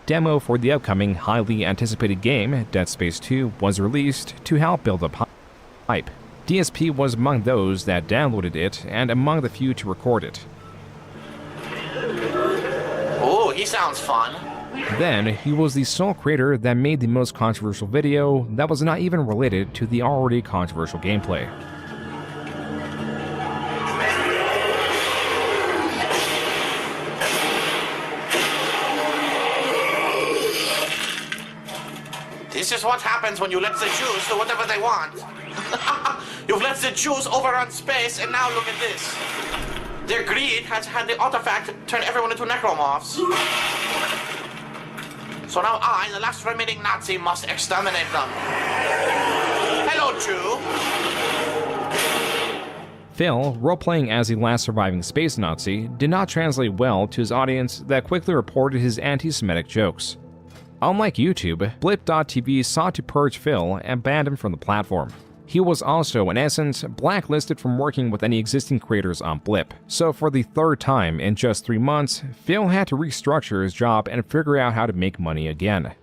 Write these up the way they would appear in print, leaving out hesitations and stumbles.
demo for the upcoming highly anticipated game, Dead Space 2, was released to help build up hype. DSP was among those that downloaded it and among the few to record it. Oh, he sounds fun. Then, he was the sole creator that made the most controversial video that was not even related to the already controversial gameplay. This is what happens when you let the Jews do whatever they want. You've let the Jews overrun space, and now look at this. Their greed has had the artifact to turn everyone into necromorphs. So now I, the last remaining Nazi, must exterminate them. Hello, Jew. Phil, role-playing as the last surviving space Nazi, did not translate well to his audience that quickly reported his anti-Semitic jokes. Unlike YouTube, Blip.tv sought to purge Phil and banned him from the platform. He was also, in essence, blacklisted from working with any existing creators on Blip. So for the third time in just 3 months, Phil had to restructure his job and figure out how to make money again.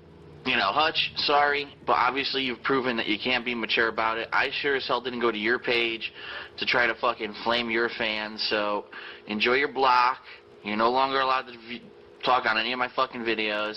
You know, Hutch, sorry, but obviously you've proven that you can't be mature about it. I sure as hell didn't go to your page to try to fucking flame your fans, so enjoy your block. You're no longer allowed to talk on any of my fucking videos.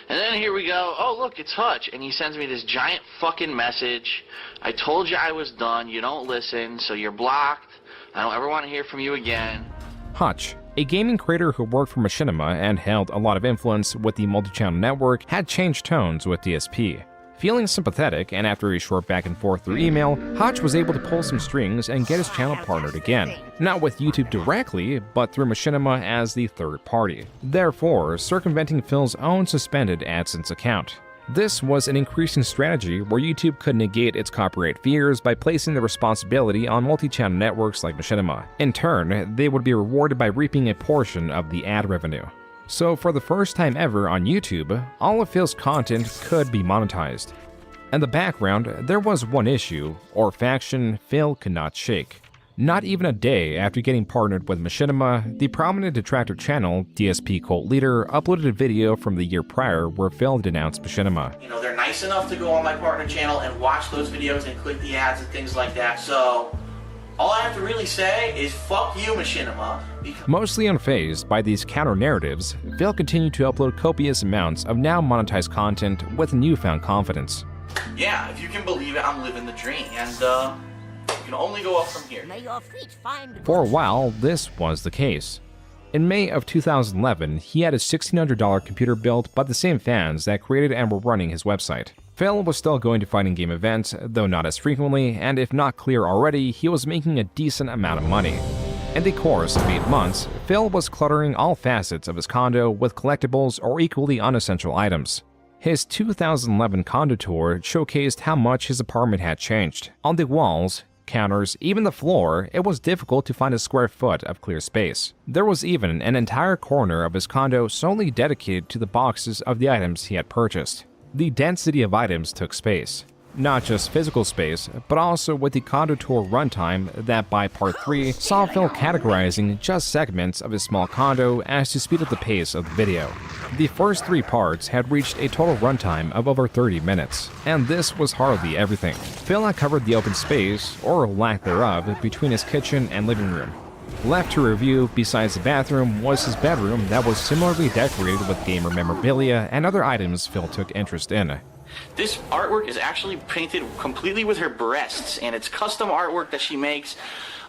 And then here we go, oh look, it's Hutch, and he sends me this giant fucking message. I told you I was done, you don't listen, so you're blocked. I don't ever want to hear from you again. Hutch, a gaming creator who worked for Machinima and held a lot of influence with the multi-channel network, had changed tones with DSP. Feeling sympathetic, and after a short back and forth through email, Hutch was able to pull some strings and get his channel partnered again. Not with YouTube directly, but through Machinima as the third party, therefore circumventing Phil's own suspended AdSense account. This was an increasing strategy where YouTube could negate its copyright fears by placing the responsibility on multi-channel networks like Machinima. In turn, they would be rewarded by reaping a portion of the ad revenue. So for the first time ever on YouTube, all of Phil's content could be monetized. In the background, there was one issue, or faction, Phil could not shake. Not even a day after getting partnered with Machinima, the prominent detractor channel, DSP Cult Leader, uploaded a video from the year prior where Phil denounced Machinima. You know, they're nice enough to go on my partner channel and watch those videos and click the ads and things like that, so all I have to really say is fuck you, Machinima. Mostly unfazed by these counter-narratives, Phil continued to upload copious amounts of now monetized content with newfound confidence. Yeah, if you can believe it, I'm living the dream, and you can only go up from here. For a while, this was the case. In May of 2011, he had a $1,600 computer built by the same fans that created and were running his website. Phil was still going to fighting game events, though not as frequently, and if not clear already, he was making a decent amount of money. In the course of 8 months, Phil was cluttering all facets of his condo with collectibles or equally unessential items. His 2011 condo tour showcased how much his apartment had changed. On the walls, counters, even the floor, it was difficult to find a square foot of clear space. There was even an entire corner of his condo solely dedicated to the boxes of the items he had purchased. The density of items took space. Not just physical space, but also with the condo tour runtime that by part 3 saw Phil categorizing just segments of his small condo as to speed up the pace of the video. The first 3 parts had reached a total runtime of over 30 minutes, and this was hardly everything. Phil uncovered the open space, or lack thereof, between his kitchen and living room. Left to review, besides the bathroom, was his bedroom that was similarly decorated with gamer memorabilia and other items Phil took interest in. This artwork is actually painted completely with her breasts, and it's custom artwork that she makes,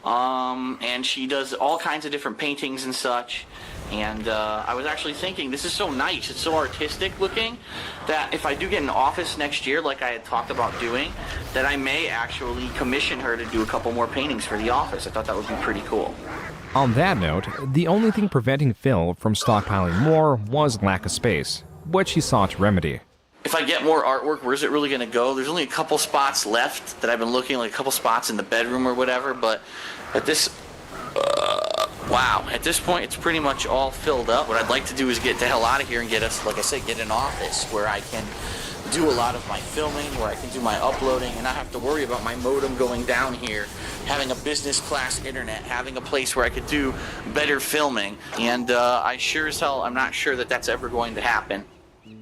and she does all kinds of different paintings and such. And I was actually thinking, this is so nice, it's so artistic looking, that if I do get an office next year, like I had talked about doing, that I may actually commission her to do a couple more paintings for the office. I thought that would be pretty cool. On that note, the only thing preventing Phil from stockpiling more was lack of space, which he sought to remedy. If I get more artwork, where's it really going to go? There's only a couple spots left that I've been looking, like a couple spots in the bedroom or whatever, but at this, wow, at this point it's pretty much all filled up. What I'd like to do is get the hell out of here and get us, like I said, get an office where I can do a lot of my filming, where I can do my uploading and not have to worry about my modem going down here, having a business class internet, having a place where I could do better filming. And I sure as hell, I'm not sure that that's ever going to happen.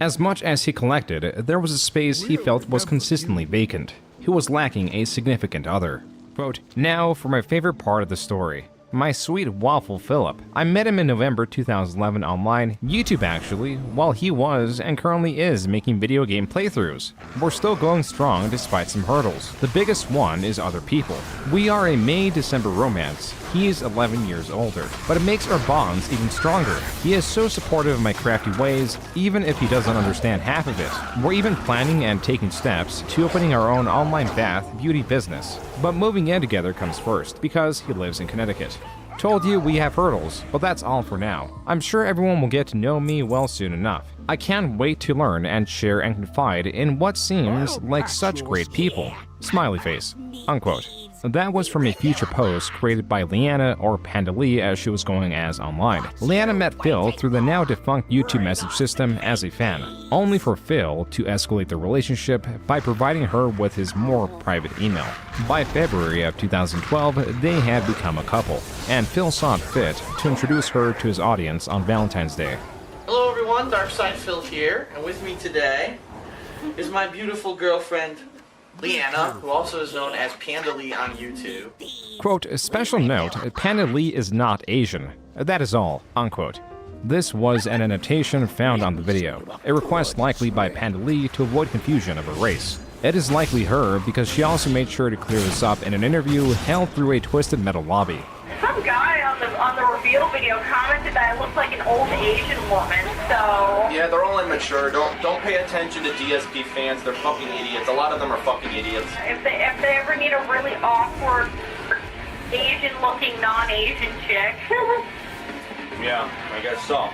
As much as he collected, there was a space he felt was consistently vacant. He was lacking a significant other. Quote, now for my favorite part of the story. My sweet waffle Philip. I met him in November 2011 online, YouTube actually, while he was and currently is making video game playthroughs. We're still going strong despite some hurdles. The biggest one is other people. We are a May-December romance. He is 11 years older, but it makes our bonds even stronger. He is so supportive of my crafty ways, even if he doesn't understand half of it. We're even planning and taking steps to opening our own online bath beauty business. But moving in together comes first, because he lives in Connecticut. Told you we have hurdles, but that's all for now. I'm sure everyone will get to know me well soon enough. I can't wait to learn and share and confide in what seems like such great people. Smiley face. Unquote. That was from a future post created by Leanna, or Panda Lee as she was going as online. Leanna met Phil through the now defunct YouTube message system as a fan, only for Phil to escalate the relationship by providing her with his more private email. By February of 2012, they had become a couple, and Phil saw it fit to introduce her to his audience on Valentine's Day. Hello everyone, Darkside Phil here, and with me today is my beautiful girlfriend, Leanna, who also is known as Panda Lee on YouTube. Quote, special note, Panda Lee is not Asian. That is all, unquote. This was an annotation found on the video, a request likely by Panda Lee to avoid confusion of her race. It is likely her because she also made sure to clear this up in an interview held through a Twisted Metal lobby. Some guy on the reveal video commented that I looked like an old Asian woman, so... Yeah, they're all immature. Don't pay attention to DSP fans. They're fucking idiots. A lot of them are fucking idiots. If they ever need a really awkward Asian-looking non-Asian chick... Yeah, I guess so.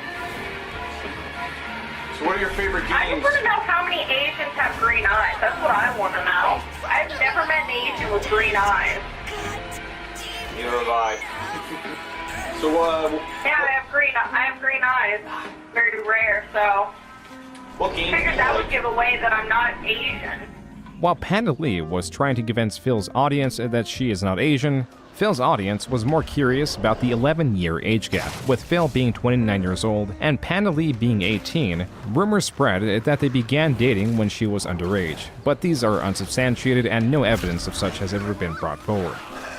So what are your favorite games? I just want to know how many Asians have green eyes. That's what I want to know. I've never met an Asian with green eyes. Neither have I. So, Yeah, I have green eyes. Very rare, so... What games Figured that would give away that I'm not Asian. While Panda Lee was trying to convince Phil's audience that she is not Asian, Phil's audience was more curious about the 11-year age gap, with Phil being 29 years old and Panda Lee being 18. Rumors spread that they began dating when she was underage, but these are unsubstantiated and no evidence of such has ever been brought forward.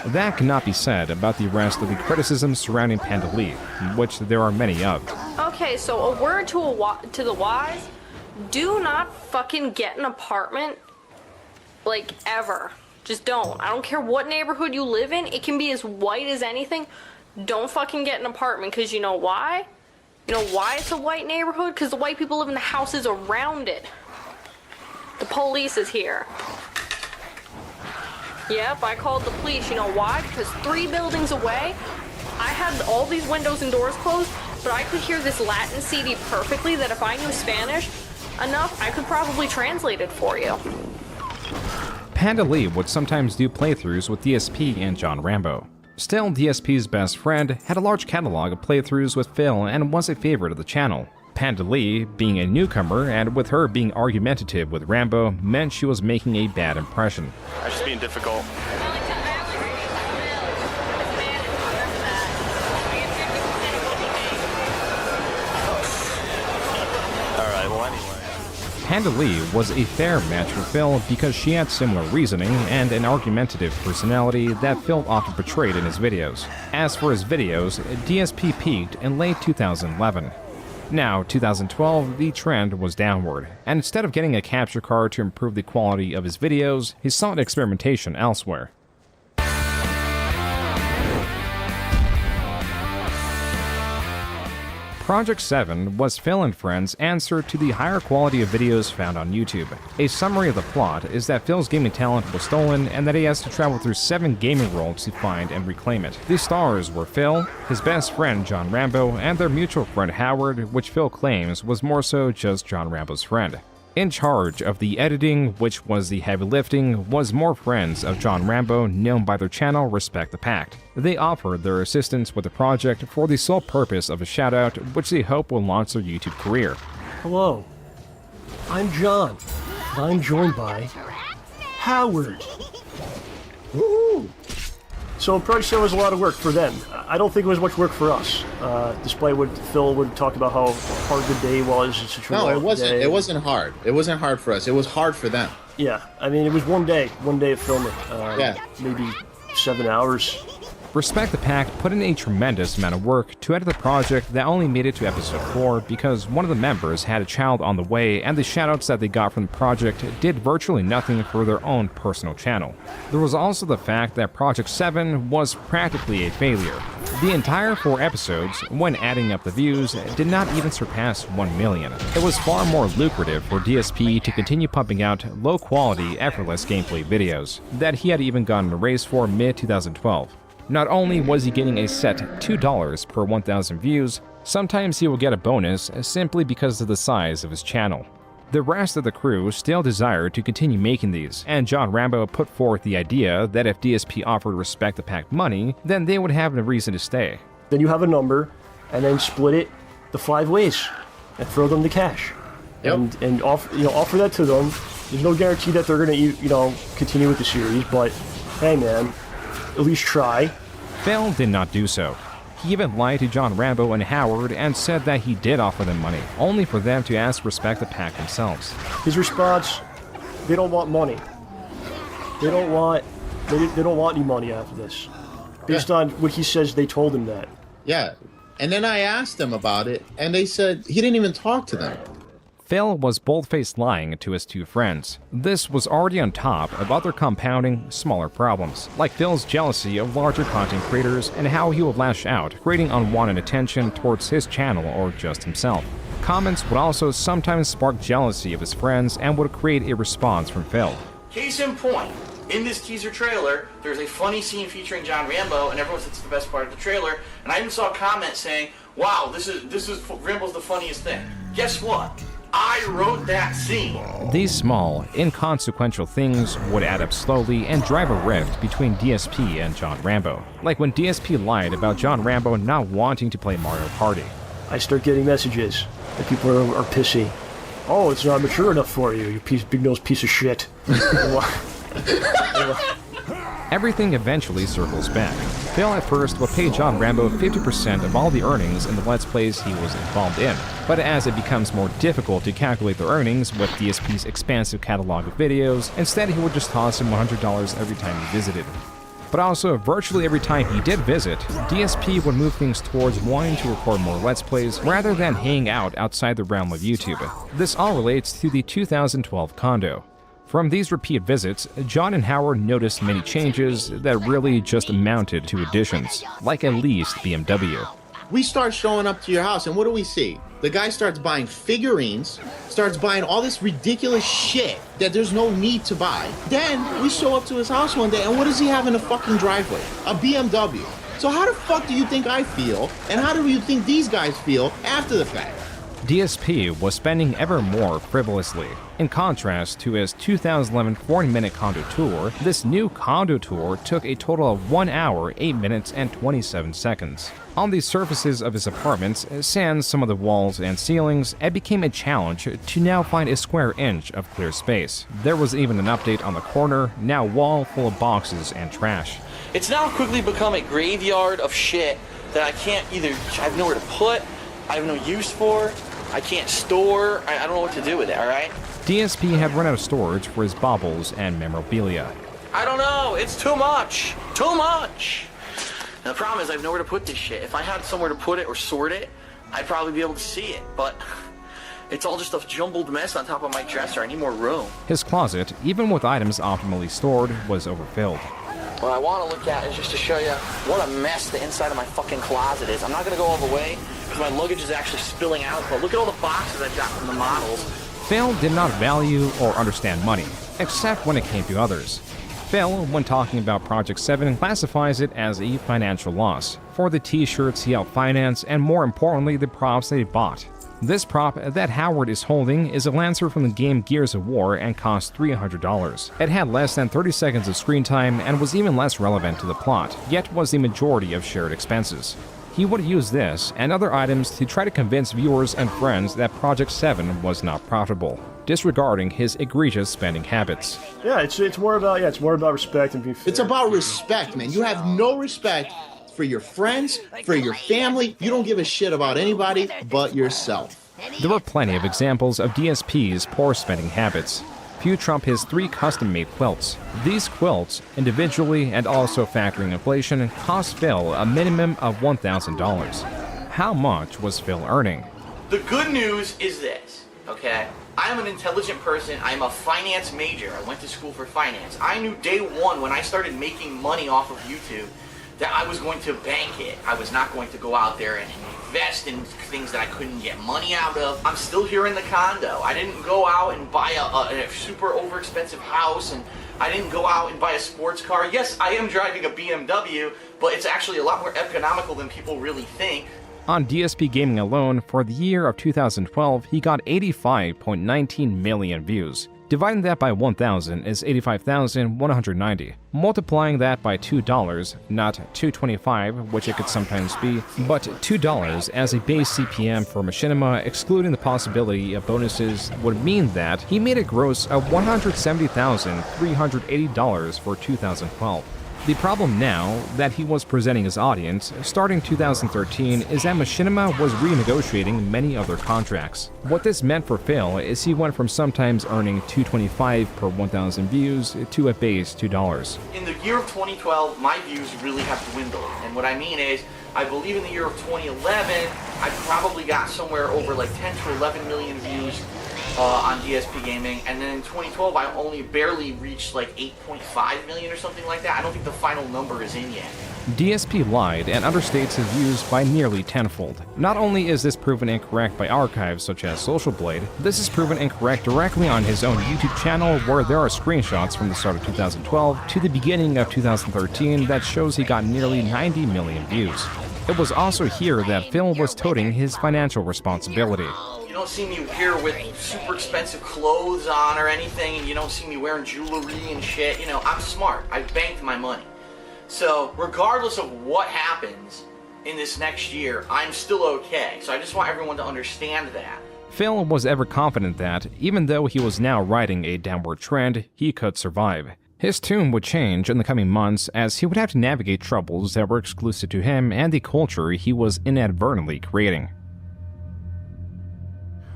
That cannot be said about the rest of the criticisms surrounding Panda Lee, which there are many of. Okay, so a word to the wise, do not fucking get an apartment, like, ever. Just don't. I don't care what neighborhood you live in, it can be as white as anything. Don't fucking get an apartment, because you know why? You know why it's a white neighborhood? Because the white people live in the houses around it. The police is here. Yep, I called the police. You know why? Because 3 buildings away, I had all these windows and doors closed, but I could hear this Latin CD perfectly that if I knew Spanish enough, I could probably translate it for you. Panda Lee would sometimes do playthroughs with DSP and John Rambo. Still, DSP's best friend had a large catalog of playthroughs with Phil and was a favorite of the channel. Panda Lee, being a newcomer and with her being argumentative with Rambo, meant she was making a bad impression. I'm just being difficult. Alright, well anyway. Panda Lee was a fair match for Phil because she had similar reasoning and an argumentative personality that Phil often portrayed in his videos. As for his videos, DSP peaked in late 2011. Now, 2012, the trend was downward, and instead of getting a capture card to improve the quality of his videos, he sought experimentation elsewhere. Project 7 was Phil and Friends' answer to the higher quality of videos found on YouTube. A summary of the plot is that Phil's gaming talent was stolen and that he has to travel through 7 gaming worlds to find and reclaim it. The stars were Phil, his best friend John Rambo, and their mutual friend Howard, which Phil claims was more so just John Rambo's friend. In charge of the editing, which was the heavy lifting, was more friends of John Rambo known by their channel Respect the Pact. They offered their assistance with the project for the sole purpose of a shoutout, which they hope will launch their YouTube career. Hello, I'm John, and I'm joined by Howard. Woo! So Project 7 was a lot of work for them. I don't think it was much work for us. Despite what Phil would talk about how hard the day was. It's such a No, it long wasn't. day. It wasn't hard. It wasn't hard for us. It was hard for them. Yeah, I mean, it was one day of filming. Yeah. Maybe 7 hours. Respect the Pact put in a tremendous amount of work to edit the project that only made it to episode 4 because one of the members had a child on the way and the shoutouts that they got from the project did virtually nothing for their own personal channel. There was also the fact that Project 7 was practically a failure. The entire 4 episodes, when adding up the views, did not even surpass 1 million. It was far more lucrative for DSP to continue pumping out low-quality, effortless gameplay videos that he had even gotten a raise for mid-2012. Not only was he getting a set $2 per 1,000 views, sometimes he will get a bonus simply because of the size of his channel. The rest of the crew still desired to continue making these, and John Rambo put forth the idea that if DSP offered Respect the Pact money, then they would have a reason to stay. Then you have a number, and then split it the 5 ways, and throw them the cash. Yep. And offer that to them. There's no guarantee that they're gonna continue with the series, but hey man, at least try. Phil did not do so. He even lied to John Rambo and Howard and said that he did offer them money, only for them to ask Respect the Pact themselves. His response: they don't want money. They don't want any money after this. Based on what he says, they told him that. Yeah. And then I asked them about it, and they said he didn't even talk to them. Phil was bold-faced lying to his 2 friends. This was already on top of other compounding, smaller problems, like Phil's jealousy of larger content creators and how he would lash out, creating unwanted attention towards his channel or just himself. Comments would also sometimes spark jealousy of his friends and would create a response from Phil. Case in point, in this teaser trailer, there's a funny scene featuring John Rambo, and everyone says it's the best part of the trailer, and I even saw a comment saying, wow, this is Rambo's the funniest thing. Guess what? I wrote that scene. These small, inconsequential things would add up slowly and drive a rift between DSP and John Rambo. Like when DSP lied about John Rambo not wanting to play Mario Party. I start getting messages that people are pissy. Oh, it's not mature enough for you, you big-nosed piece of shit. Everything eventually circles back. Phil at first would pay John Rambo 50% of all the earnings in the Let's Plays he was involved in, but as it becomes more difficult to calculate the earnings with DSP's expansive catalog of videos, instead he would just toss him $100 every time he visited. But also, virtually every time he did visit, DSP would move things towards wanting to record more Let's Plays rather than hang out outside the realm of YouTube. This all relates to the 2012 condo. From these repeat visits, John and Howard noticed many changes that really just amounted to additions, like a leased BMW. We start showing up to your house, and what do we see? The guy starts buying figurines, starts buying all this ridiculous shit that there's no need to buy. Then we show up to his house one day, and what does he have in the fucking driveway? A BMW. So how the fuck do you think I feel, and how do you think these guys feel after the fact? DSP was spending ever more frivolously. In contrast to his 2011 40-minute condo tour, this new condo tour took a total of 1 hour, 8 minutes, and 27 seconds. On the surfaces of his apartments, sans some of the walls and ceilings, it became a challenge to now find a square inch of clear space. There was even an update on the corner, now wall full of boxes and trash. It's now quickly become a graveyard of shit that I have nowhere to put, I have no use for, I can't store, I don't know what to do with it, alright? DSP had run out of storage for his baubles and memorabilia. I don't know, it's too much! Too much! And the problem is I have nowhere to put this shit. If I had somewhere to put it or sort it, I'd probably be able to see it, but it's all just a jumbled mess on top of my dresser. I need more room. His closet, even with items optimally stored, was overfilled. What I want to look at is just to show you what a mess the inside of my fucking closet is. I'm not going to go all the way because my luggage is actually spilling out, but look at all the boxes I've got from the models. Phil did not value or understand money, except when it came to others. Phil, when talking about Project 7, classifies it as a financial loss for the t-shirts he helped finance and, more importantly, the props that he bought. This prop that Howard is holding is a Lancer from the game Gears of War and cost $300. It had less than 30 seconds of screen time and was even less relevant to the plot, yet was the majority of shared expenses. He would use this and other items to try to convince viewers and friends that Project 7 was not profitable. disregarding his egregious spending habits. Yeah, it's more about respect and being fair. It's about respect, man. You have no respect for your friends, for your family. You don't give a shit about anybody but yourself. There were plenty of examples of DSP's poor spending habits. Few trump his 3 custom-made quilts. These quilts, individually and also factoring inflation, cost Phil a minimum of $1,000. How much was Phil earning? The good news is this, okay? I'm an intelligent person. I'm a finance major. I went to school for finance. I knew day one when I started making money off of YouTube that I was going to bank it. I was not going to go out there and invest in things that I couldn't get money out of. I'm still here in the condo. I didn't go out and buy a super over expensive house, and I didn't go out and buy a sports car. Yes, I am driving a BMW, but it's actually a lot more economical than people really think. On DSP Gaming alone, for the year of 2012, he got 85.19 million views. Dividing that by 1,000 is 85,190. Multiplying that by $2, not $2.25, which it could sometimes be, but $2 as a base CPM for Machinima, excluding the possibility of bonuses, would mean that he made a gross of $170,380 for 2012. The problem now that he was presenting his audience, starting 2013, is that Machinima was renegotiating many of their contracts. What this meant for Phil is he went from sometimes earning $2.25 per 1,000 views to a base $2. In the year of 2012, my views really have dwindled. And what I mean is, I believe in the year of 2011, I probably got somewhere over like 10 to 11 million views on DSP Gaming, and then in 2012 I only barely reached like 8.5 million or something like that. I don't think the final number is in yet. DSP lied and understates his views by nearly tenfold. Not only is this proven incorrect by archives such as Social Blade, this is proven incorrect directly on his own YouTube channel, where there are screenshots from the start of 2012 to the beginning of 2013 that shows he got nearly 90 million views. It was also here that Phil was toting his financial responsibility. You don't see me here with super expensive clothes on or anything, and you don't see me wearing jewelry and shit. You know, I'm smart. I banked my money. So, regardless of what happens in this next year, I'm still okay. So I just want everyone to understand that. Phil was ever confident that, even though he was now riding a downward trend, he could survive. His tune would change in the coming months as he would have to navigate troubles that were exclusive to him and the culture he was inadvertently creating.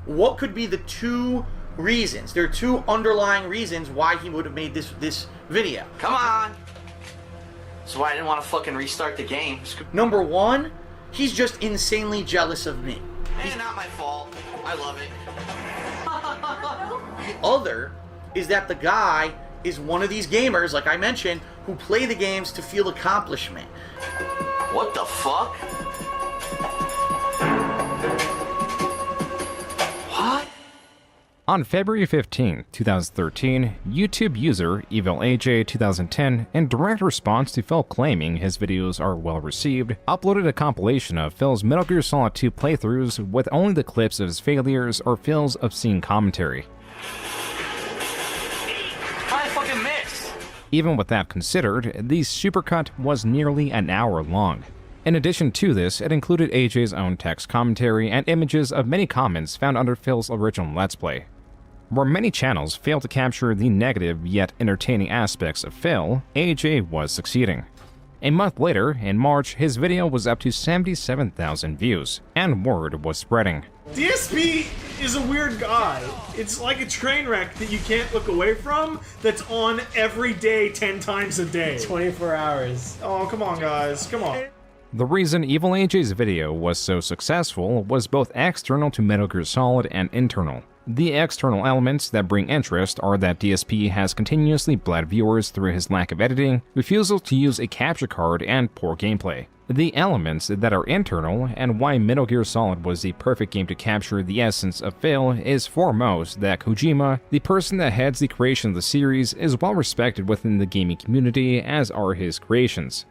What could be the 2 reasons? There are 2 underlying reasons why he would have made this video. Come on! That's why I didn't want to fucking restart the game. Number 1, he's just insanely jealous of me. It's not my fault. I love it. The other is that the guy is one of these gamers, like I mentioned, who play the games to feel accomplishment. What the fuck? On February 15, 2013, YouTube user EvilAJ2010, in direct response to Phil claiming his videos are well received, uploaded a compilation of Phil's Metal Gear Solid 2 playthroughs with only the clips of his failures or Phil's obscene commentary. I fucking missed! Even with that considered, the supercut was nearly an hour long. In addition to this, it included AJ's own text commentary and images of many comments found under Phil's original Let's Play. Where many channels failed to capture the negative yet entertaining aspects of Phil, AJ was succeeding. A month later, in March, his video was up to 77,000 views, and word was spreading. DSP is a weird guy. It's like a train wreck that you can't look away from, that's on every day 10 times a day. 24 hours. Oh, come on, guys. Come on. The reason Evil AJ's video was so successful was both external to Metal Gear Solid and internal. The external elements that bring interest are that DSP has continuously bled viewers through his lack of editing, refusal to use a capture card, and poor gameplay. The elements that are internal, and why Metal Gear Solid was the perfect game to capture the essence of Phil, is foremost that Kojima, the person that heads the creation of the series, is well respected within the gaming community, as are his creations.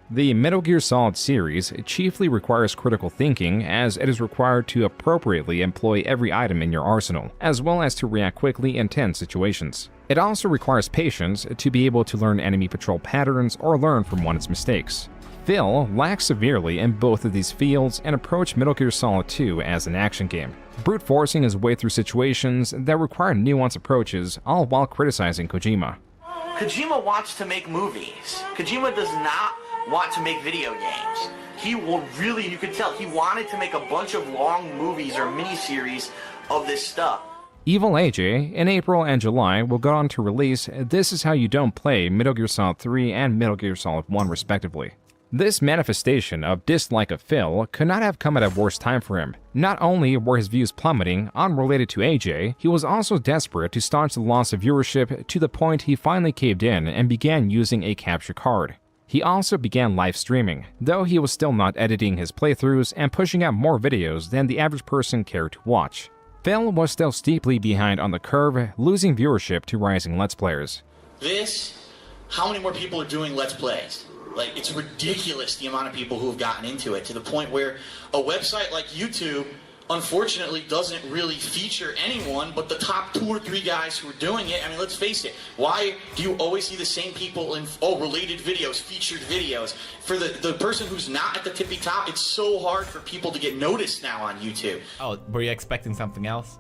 The Metal Gear Solid series chiefly requires critical thinking, as it is required to appropriately employ every item in your arsenal, as well as to react quickly in tense situations. It also requires patience to be able to learn enemy patrol patterns or learn from one's mistakes. Phil lacked severely in both of these fields and approached Metal Gear Solid 2 as an action game, brute forcing his way through situations that required nuanced approaches, all while criticizing Kojima. Kojima wants to make movies. Kojima does not want to make video games. He will really, you could tell, he wanted to make a bunch of long movies or miniseries of this stuff. Evil AJ, in April and July, will go on to release This Is How You Don't Play Metal Gear Solid 3 and Metal Gear Solid 1 respectively. This manifestation of dislike of Phil could not have come at a worse time for him. Not only were his views plummeting, unrelated to AJ, he was also desperate to staunch the loss of viewership to the point he finally caved in and began using a capture card. He also began live streaming, though he was still not editing his playthroughs and pushing out more videos than the average person cared to watch. Phil was still steeply behind on the curve, losing viewership to rising Let's Players. How many more people are doing Let's Plays? Like, it's ridiculous the amount of people who have gotten into it, to the point where a website like YouTube, unfortunately, doesn't really feature anyone but the top 2 or 3 guys who are doing it. I mean, let's face it. Why do you always see the same people in, related videos, featured videos? For the person who's not at the tippy top, it's so hard for people to get noticed now on YouTube. Oh, were you expecting something else?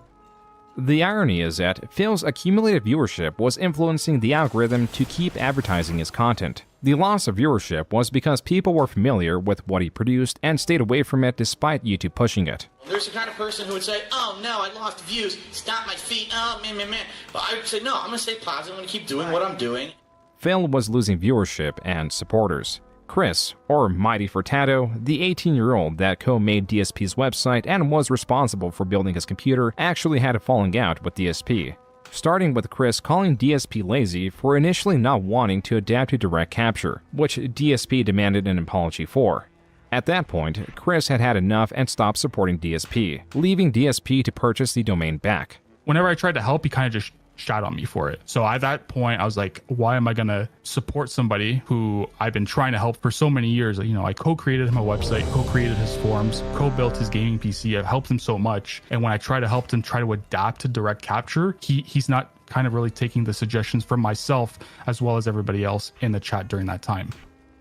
The irony is that Phil's accumulated viewership was influencing the algorithm to keep advertising his content. The loss of viewership was because people were familiar with what he produced and stayed away from it despite YouTube pushing it. There's the kind of person who would say, oh no, I lost views, stop my feet, oh man. But I would say, no, I'm going to stay positive, I'm going to keep doing what I'm doing. Phil was losing viewership and supporters. Chris, or Mighty Furtado, the 18-year-old that co-made DSP's website and was responsible for building his computer, actually had a falling out with DSP. Starting with Chris calling DSP lazy for initially not wanting to adapt to direct capture, which DSP demanded an apology for. At that point, Chris had had enough and stopped supporting DSP, leaving DSP to purchase the domain back. Whenever I tried to help, he kind of just shot on me for it. So at that point, I was like, why am I going to support somebody who I've been trying to help for so many years? You know, I co-created him a website, co-created his forums, co-built his gaming PC. I've helped him so much. And when I try to help him try to adapt to direct capture, he's not kind of really taking the suggestions from myself as well as everybody else in the chat during that time.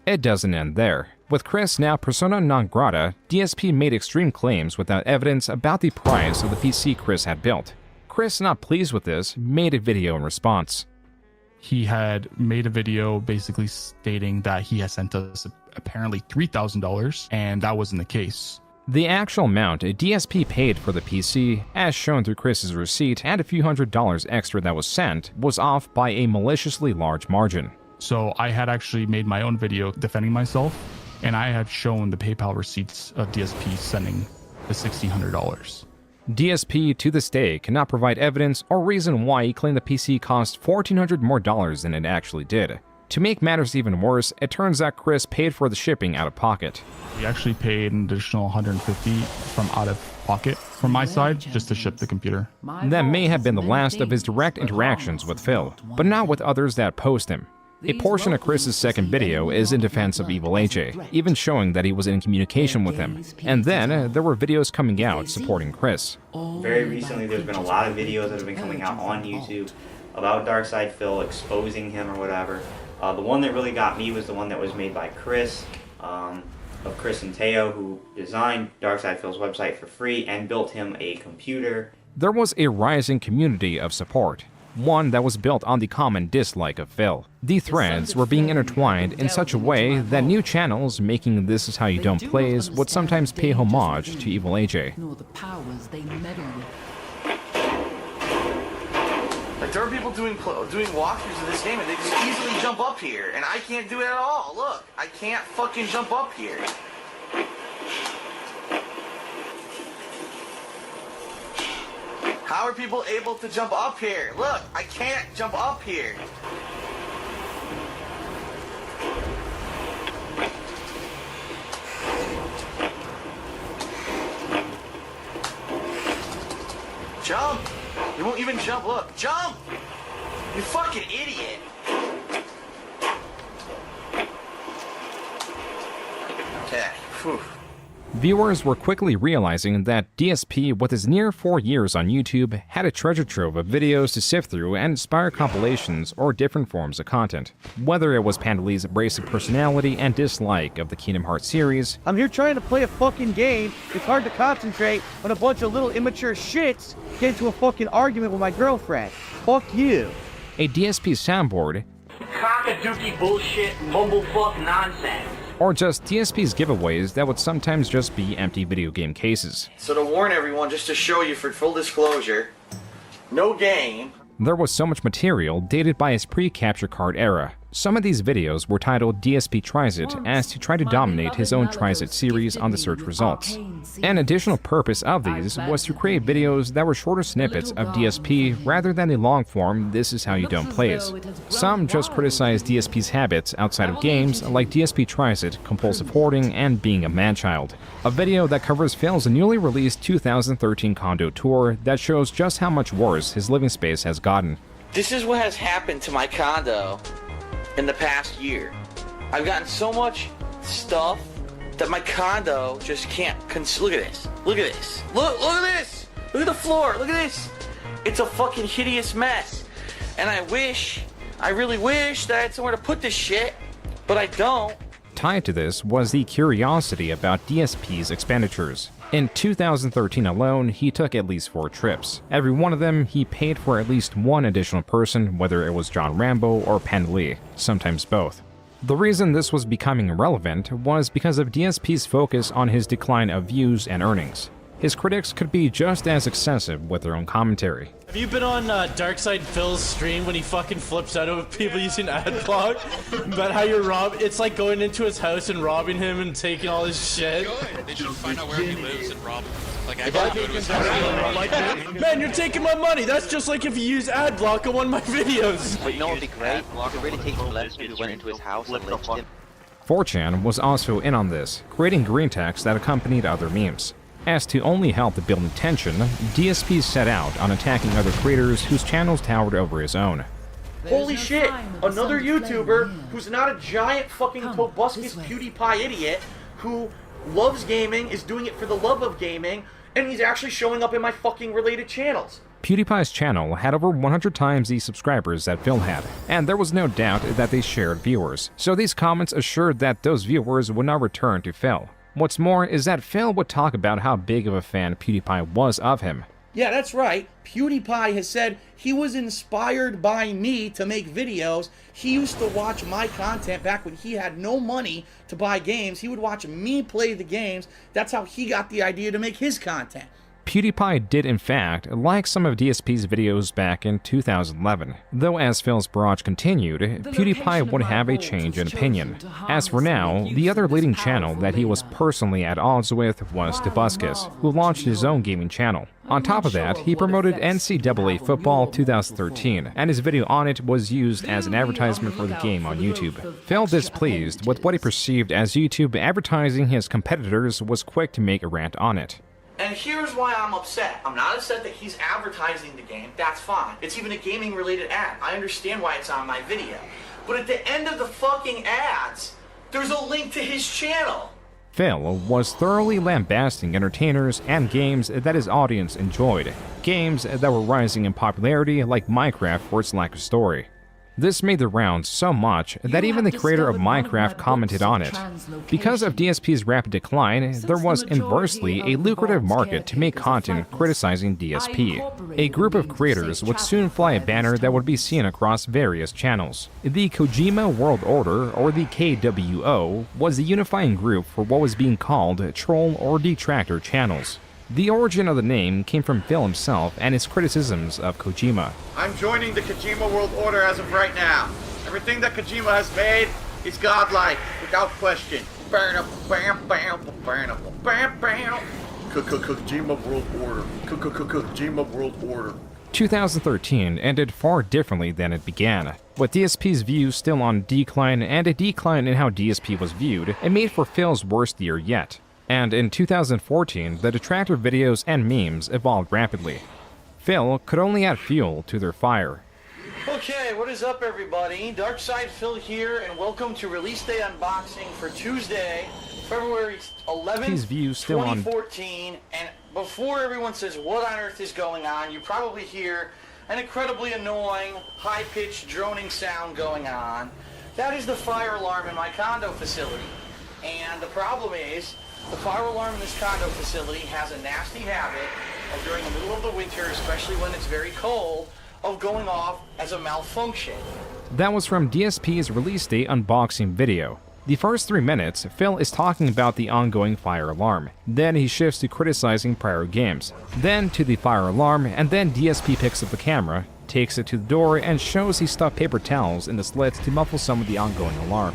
It doesn't end there. With Chris now persona non grata, DSP made extreme claims without evidence about the price of the PC Chris had built. Chris, not pleased with this, made a video in response. He had made a video basically stating that he had sent us apparently $3,000, and that wasn't the case. The actual amount a DSP paid for the PC, as shown through Chris's receipt, and a few $100s extra that was sent, was off by a maliciously large margin. So I had actually made my own video defending myself, and I had shown the PayPal receipts of DSP sending the $1,600. DSP to this day cannot provide evidence or reason why he claimed the PC cost $1,400 more than it actually did. To make matters even worse, it turns out Chris paid for the shipping out of pocket. We actually paid an additional $150 from out of pocket from my side just to ship the computer. That may have been the last of his direct interactions with Phil, but not with others that opposed him. A portion of Chris's second video is in defense of Evil AJ, even showing that he was in communication with him. And then there were videos coming out supporting Chris. Very recently there's been a lot of videos that have been coming out on YouTube about Darkside Phil, exposing him or whatever. The one that really got me was the one that was made by Chris, of Chris and Teo, who designed Darkside Phil's website for free and built him a computer. There was a rising community of support, one that was built on the common dislike of Phil. The threads were being intertwined in such a way that new channels making This Is How You Don't Plays would sometimes pay homage to Evil AJ. Like, there are people doing walkthroughs of this game and they just easily jump up here, and I can't do it at all. Look, I can't fucking jump up here. How are people able to jump up here? Look, I can't jump up here. Jump! You won't even jump. Look, jump! You fucking idiot! Okay. Whew. Viewers were quickly realizing that DSP, with his near 4 years on YouTube, had a treasure trove of videos to sift through and inspire compilations or different forms of content. Whether it was Pandalee's abrasive personality and dislike of the Kingdom Hearts series, I'm here trying to play a fucking game, it's hard to concentrate when a bunch of little immature shits get into a fucking argument with my girlfriend. Fuck you. a DSP soundboard, Cock-a-dookie bullshit, mumblefuck nonsense. or just DSP's giveaways that would sometimes just be empty video game cases. So to warn everyone, just to show you for full disclosure, no game. There was so much material dated by his pre-capture card era. Some of these videos were titled DSP Tries It as to try to dominate his own Tries It series on the search results. An additional purpose of these was to create videos that were shorter snippets of DSP rather than the long form "this is how you don't plays." Some just criticized DSP's habits outside of games like DSP Tries It, compulsive hoarding, and being a man-child. A video that covers Phil's newly released 2013 condo tour that shows just how much worse his living space has gotten. This is what has happened to my condo in the past year. I've gotten so much stuff that my condo just can't look at this. Look at this. Look at this. Look at the floor. Look at this. It's a fucking hideous mess. And I really wish that I had somewhere to put this shit, but I don't. Tied to this was the curiosity about DSP's expenditures. In 2013 alone, he took at least 4 trips. Every one of them, he paid for at least one additional person, whether it was John Rambo or Pandalee, sometimes both. The reason this was becoming relevant was because of DSP's focus on his decline of views and earnings. His critics could be just as excessive with their own commentary. Have you been on Darkside Phil's stream when he fucking flips out of people using adblock? About how you're it's like going into his house and robbing him and taking all his shit. They should find out where he lives and rob him. Like, I gotta go to his house. Man, you're taking my money. That's just like if you use adblock on one of my videos. But you know what would be great? You could really take Blitz if you went into his house and lynched him. 4chan was also in on this, creating green text that accompanied other memes. As to only help the building tension, DSP set out on attacking other creators whose channels towered over his own. Holy shit! Another YouTuber who's not a giant fucking proboscis PewDiePie idiot who loves gaming, is doing it for the love of gaming, and he's actually showing up in my fucking related channels. PewDiePie's channel had over 100 times the subscribers that Phil had, and there was no doubt that they shared viewers, so these comments assured that those viewers would not return to Phil. What's more is that Phil would talk about how big of a fan PewDiePie was of him. Yeah, that's right. PewDiePie has said he was inspired by me to make videos. He used to watch my content back when he had no money to buy games. He would watch me play the games. That's how he got the idea to make his content. PewDiePie did in fact like some of DSP's videos back in 2011, though as Phil's barrage continued, PewDiePie would have a change in opinion. As for now, the other leading channel that he was personally at odds with was Tobuscus, who launched his own gaming channel. On top of that, he promoted NCAA Football 2013, and his video on it was used as an advertisement for the game on YouTube. Phil, displeased with what he perceived as YouTube advertising his competitors, was quick to make a rant on it. And here's why I'm upset. I'm not upset that he's advertising the game. That's fine. It's even a gaming-related ad. I understand why it's on my video. But at the end of the fucking ads, there's a link to his channel. Phil was thoroughly lambasting entertainers and games that his audience enjoyed. Games that were rising in popularity like Minecraft for its lack of story. This made the rounds so much that even the creator of Minecraft commented on it. Because of DSP's rapid decline, there was inversely a lucrative market to make content criticizing DSP. A group of creators would soon fly a banner that would be seen across various channels. The Kojima World Order, or the KWO, was the unifying group for what was being called troll or detractor channels. The origin of the name came from Phil himself and his criticisms of Kojima. I'm joining the Kojima World Order as of right now. Everything that Kojima has made is godlike, without question. Kojima World Order. Kojima World Order. 2013 ended far differently than it began. With DSP's views still on decline and a decline in how DSP was viewed, it made for Phil's worst year yet. And in 2014, the detractor videos and memes evolved rapidly. Phil could only add fuel to their fire. Okay, what is up everybody? Darkside Phil here, and welcome to Release Day Unboxing for Tuesday, February 11th, Please view still on 2014, and before everyone says what on earth is going on, you probably hear an incredibly annoying, high-pitched, droning sound going on. That is the fire alarm in my condo facility. And the problem is, the fire alarm in this condo facility has a nasty habit of, during the middle of the winter, especially when it's very cold, of going off as a malfunction. That was from DSP's release date unboxing video. The first 3 minutes, Phil is talking about the ongoing fire alarm. Then he shifts to criticizing prior games. Then to the fire alarm, and then DSP picks up the camera, takes it to the door, and shows he stuffed paper towels in the slits to muffle some of the ongoing alarm.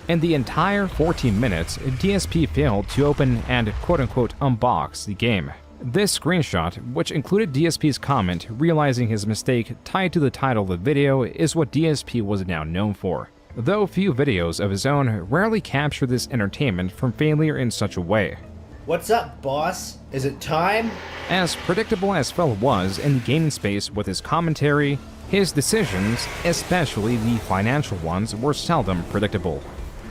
In the entire 14 minutes, DSP failed to open and quote-unquote unbox the game. This screenshot, which included DSP's comment realizing his mistake tied to the title of the video, is what DSP was now known for. Though few videos of his own rarely capture this entertainment from failure in such a way. What's up, boss? Is it time? As predictable as Phil was in the gaming space with his commentary, his decisions, especially the financial ones, were seldom predictable.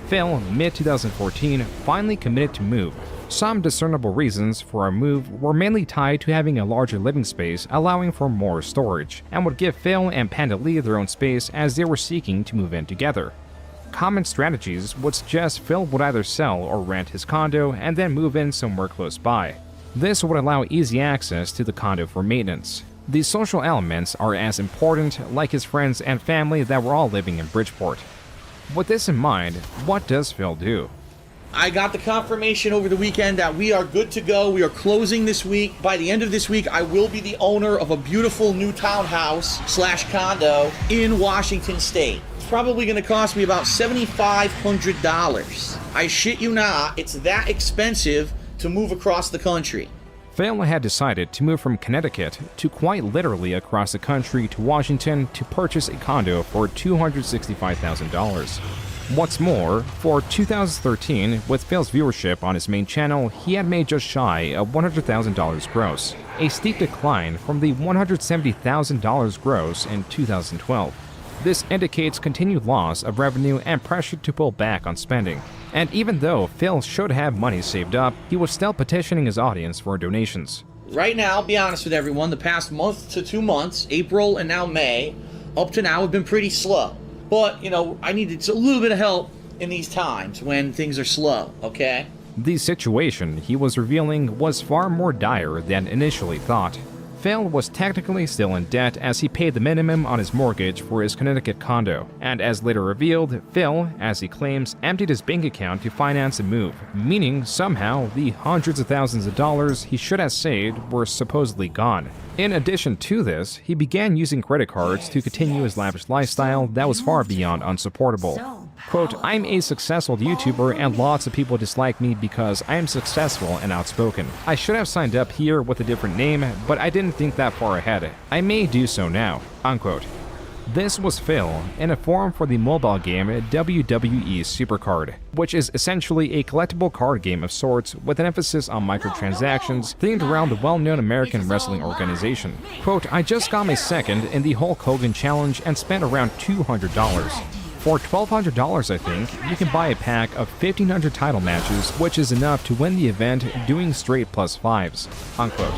Phil, mid-2014, finally committed to move. Some discernible reasons for a move were mainly tied to having a larger living space allowing for more storage, and would give Phil and Panda Lee their own space as they were seeking to move in together. Common strategies would suggest Phil would either sell or rent his condo and then move in somewhere close by. This would allow easy access to the condo for maintenance. The social elements are as important, like his friends and family that were all living in Bridgeport. With this in mind, what does Phil do? I got the confirmation over the weekend that we are good to go. We are closing this week. By the end of this week, I will be the owner of a beautiful new townhouse / condo in Washington State. It's probably going to cost me about $7,500. I shit you not, it's that expensive to move across the country. Phil had decided to move from Connecticut to quite literally across the country to Washington to purchase a condo for $265,000. What's more, for 2013, with Phil's viewership on his main channel, he had made just shy of $100,000 gross, a steep decline from the $170,000 gross in 2012. This indicates continued loss of revenue and pressure to pull back on spending. And even though Phil should have money saved up, he was still petitioning his audience for donations. Right now, I'll be honest with everyone, the past month to 2 months, April and now May, up to now have been pretty slow. But, you know, I needed a little bit of help in these times when things are slow, okay? The situation he was revealing was far more dire than initially thought. Phil was technically still in debt as he paid the minimum on his mortgage for his Connecticut condo, and as later revealed, Phil, as he claims, emptied his bank account to finance a move, meaning somehow the hundreds of thousands of dollars he should have saved were supposedly gone. In addition to this, he began using credit cards to continue his lavish lifestyle that was far beyond unsupportable. Quote, "I'm a successful YouTuber and lots of people dislike me because I am successful and outspoken. I should have signed up here with a different name, but I didn't think that far ahead. I may do so now." Unquote. This was Phil in a forum for the mobile game WWE Supercard, which is essentially a collectible card game of sorts with an emphasis on microtransactions themed around the well-known American wrestling organization. Quote, "I just got my second in the Hulk Hogan challenge and spent around $200. For $1,200, I think, you can buy a pack of 1,500 title matches, which is enough to win the event doing straight +5s." Unquote.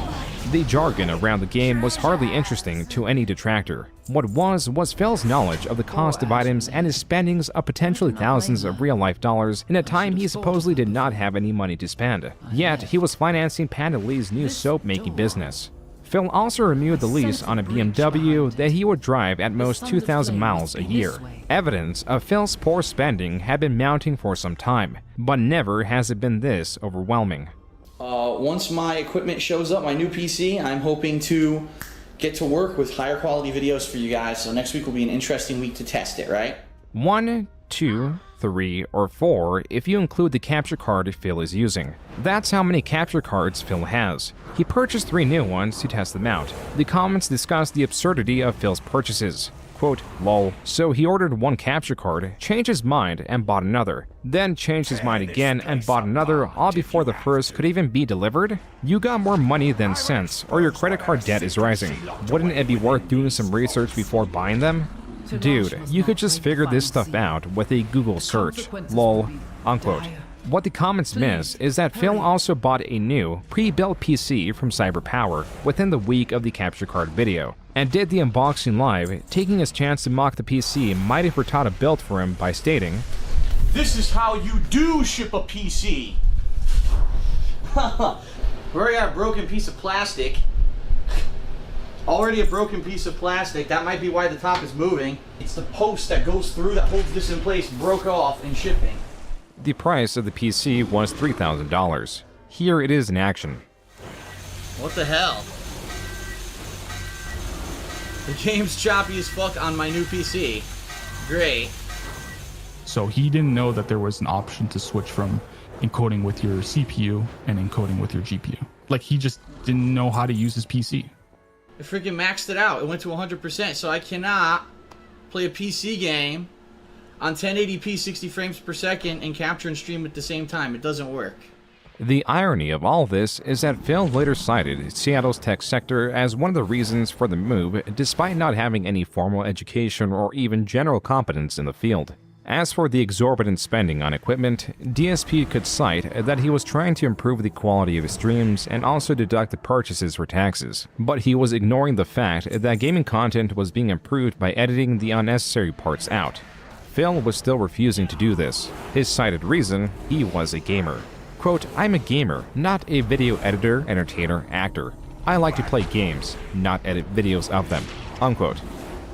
The jargon around the game was hardly interesting to any detractor. What was Phil's knowledge of the cost of items and his spendings of potentially thousands of real-life dollars in a time he supposedly did not have any money to spend. Yet, he was financing Panda Lee's new soap-making business. Phil also renewed the lease on a BMW that he would drive at most 2,000 miles a year. Evidence of Phil's poor spending had been mounting for some time, but never has it been this overwhelming. Once my equipment shows up, my new PC, I'm hoping to get to work with higher quality videos for you guys. So next week will be an interesting week to test it, right? 1, 2, 3, or 4 if you include the capture card Phil is using. That's how many capture cards Phil has. He purchased 3 new ones to test them out. The comments discuss the absurdity of Phil's purchases. Quote, "Lol. So he ordered 1 capture card, changed his mind, and bought another. Then changed his mind again and bought another, all before the first could even be delivered? You got more money than sense, or your credit card debt is rising. Wouldn't it be worth doing some research before buying them? Dude, you could just figure this stuff out with a Google search. Lol." Unquote. What the comments miss is that Phil also bought a new, pre-built PC from CyberPower within the week of the capture card video, and did the unboxing live, taking his chance to mock the PC Mighty Frittata built for him by stating, This is how you do ship a PC. We already got a broken piece of plastic. Already a broken piece of plastic. That might be why the top is moving. It's the post that goes through that holds this in place broke off in shipping. The price of the PC was $3,000. Here it is in action. What the hell? The game's choppy as fuck on my new PC. Great. So he didn't know that there was an option to switch from encoding with your CPU and encoding with your GPU. Like, he just didn't know how to use his PC. It freaking maxed it out. It went to 100%, so I cannot play a PC game on 1080p 60 frames per second and capture and stream at the same time. It doesn't work. The irony of all this is that Phil later cited Seattle's tech sector as one of the reasons for the move, despite not having any formal education or even general competence in the field. As for the exorbitant spending on equipment, DSP could cite that he was trying to improve the quality of his streams and also deduct the purchases for taxes, but he was ignoring the fact that gaming content was being improved by editing the unnecessary parts out. Phil was still refusing to do this. His cited reason, he was a gamer. Quote, I'm a gamer, not a video editor, entertainer, actor. I like to play games, not edit videos of them. Unquote.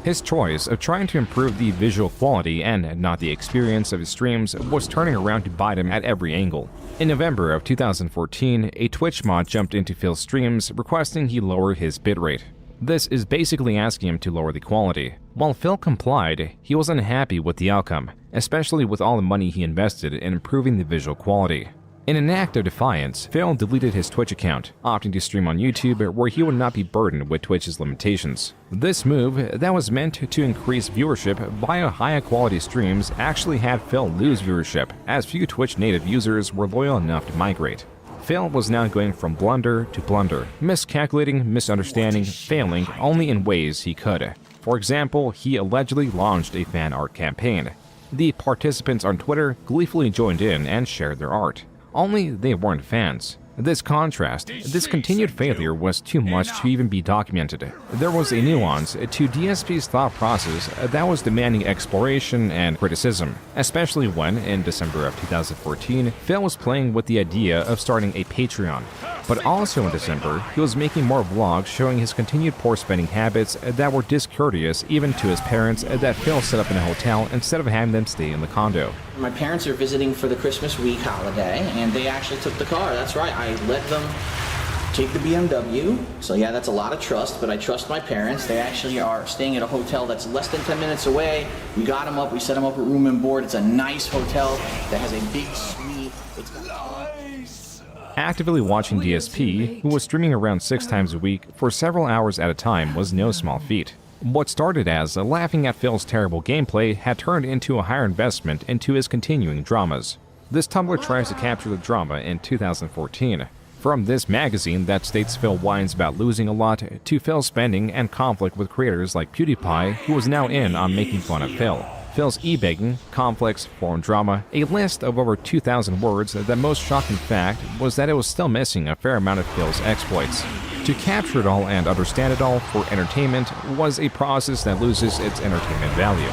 His choice of trying to improve the visual quality and not the experience of his streams was turning around to bite him at every angle. In November of 2014, a Twitch mod jumped into Phil's streams requesting he lower his bitrate. This is basically asking him to lower the quality. While Phil complied, he was unhappy with the outcome, especially with all the money he invested in improving the visual quality. In an act of defiance, Phil deleted his Twitch account, opting to stream on YouTube where he would not be burdened with Twitch's limitations. This move, that was meant to increase viewership via higher quality streams, actually had Phil lose viewership, as few Twitch native users were loyal enough to migrate. Phil was now going from blunder to blunder, miscalculating, misunderstanding, failing only in ways he could. For example, he allegedly launched a fan art campaign. The participants on Twitter gleefully joined in and shared their art. Only they weren't fans. This contrast, this continued failure was too much to even be documented. There was a nuance to DSP's thought process that was demanding exploration and criticism, especially when, in December of 2014, Phil was playing with the idea of starting a Patreon. But also in December, he was making more vlogs showing his continued poor spending habits that were discourteous even to his parents that Phil set up in a hotel instead of having them stay in the condo. My parents are visiting for the Christmas week holiday, and they actually took the car. That's right, I let them take the BMW. So yeah, that's a lot of trust, but I trust my parents. They actually are staying at a hotel that's less than 10 minutes away. We got them up, we set them up at room and board. It's a nice hotel that has a big suite. It's Actively watching DSP, who was streaming around 6 times a week for several hours at a time, was no small feat. What started as laughing at Phil's terrible gameplay had turned into a higher investment into his continuing dramas. This Tumblr tries to capture the drama in 2014. From this magazine that states Phil whines about losing a lot, to Phil's spending and conflict with creators like PewDiePie, who was now in on making fun of Phil. Phil's e-begging, conflicts, forum drama, a list of over 2,000 words. The most shocking fact was that it was still missing a fair amount of Phil's exploits. To capture it all and understand it all for entertainment was a process that loses its entertainment value.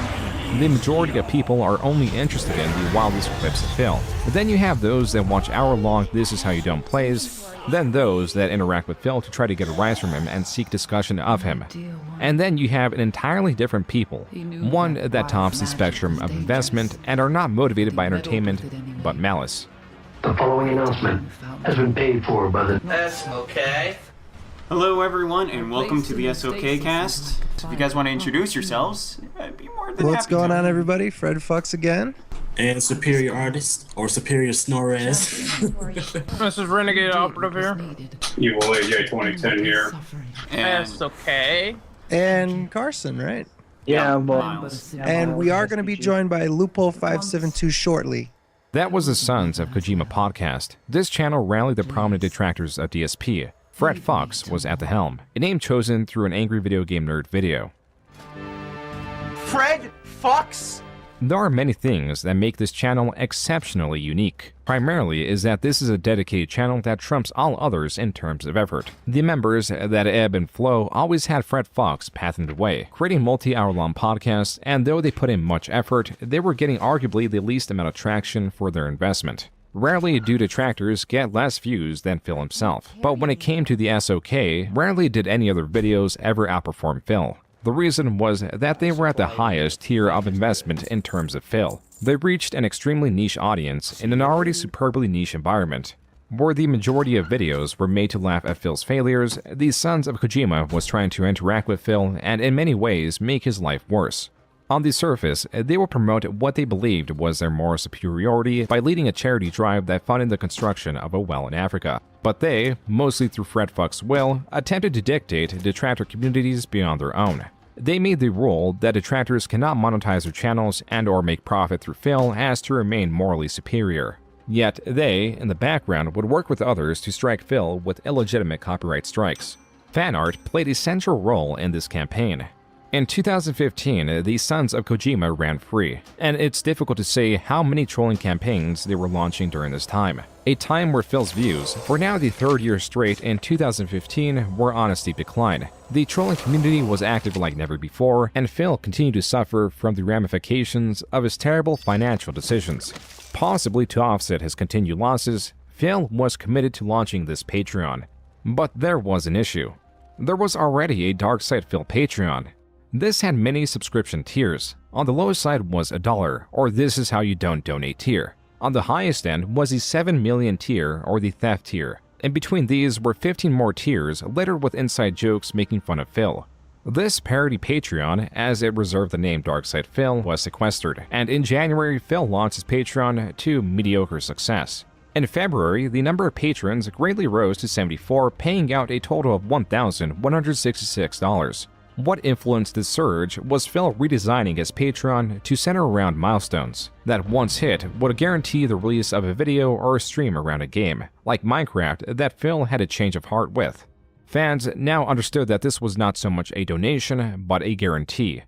The majority of people are only interested in the wildest clips of Phil. Then you have those that watch hour-long This Is How You Don't plays, then those that interact with Phil to try to get a rise from him and seek discussion of him. And then you have an entirely different people, one that tops the spectrum of investment and are not motivated by entertainment, but malice. The following announcement has been paid for by the... That's okay. Hello everyone and welcome to the SOK cast. If you guys want to introduce yourselves, I'd be more than What's happy going to. on, everybody? Fred Fucks again. And Superior Artist, or Superior Snorres. This is Renegade Operative here. Evil AJ 2010 here. That's okay. And Carson, right? Yeah, And we are going to be joined by Loophole572 shortly. That was the Sons of Kojima podcast. This channel rallied the prominent detractors of DSP. Fred Fox was at the helm, a name chosen through an angry video game nerd video. Fred Fox? There are many things that make this channel exceptionally unique. Primarily is that this is a dedicated channel that trumps all others in terms of effort. The members that ebb and flow always had Fred Fox pathing the way, creating multi-hour-long podcasts, and though they put in much effort, they were getting arguably the least amount of traction for their investment. Rarely do detractors get less views than Phil himself, but when it came to the SOK, rarely did any other videos ever outperform Phil. The reason was that they were at the highest tier of investment in terms of Phil. They reached an extremely niche audience in an already superbly niche environment. Where the majority of videos were made to laugh at Phil's failures, the Sons of Kojima was trying to interact with Phil and in many ways make his life worse. On the surface, they would promote what they believed was their moral superiority by leading a charity drive that funded the construction of a well in Africa. But they, mostly through Fred Fox's will, attempted to dictate detractor communities beyond their own. They made the rule that detractors cannot monetize their channels and or make profit through Phil as to remain morally superior. Yet they, in the background, would work with others to strike Phil with illegitimate copyright strikes. Fan art played a central role in this campaign. In 2015, the Sons of Kojima ran free, and it's difficult to say how many trolling campaigns they were launching during this time. A time where Phil's views, for now the third year straight in 2015, were on a steep decline. The trolling community was active like never before, and Phil continued to suffer from the ramifications of his terrible financial decisions. Possibly to offset his continued losses, Phil was committed to launching this Patreon. But there was an issue. There was already a Darkside Phil Patreon. This had many subscription tiers. On the lowest side was $1, or this is how you don't donate tier. On the highest end was the 7 million tier, or the theft tier. In between these were 15 more tiers, littered with inside jokes making fun of Phil. This parody Patreon, as it reserved the name Darkside Phil, was sequestered, and in January, Phil launched his Patreon to mediocre success. In February, the number of patrons greatly rose to 74, paying out a total of $1,166. What influenced this surge was Phil redesigning his Patreon to center around milestones that once hit would guarantee the release of a video or a stream around a game, like Minecraft, that Phil had a change of heart with. Fans now understood that this was not so much a donation, but a guarantee.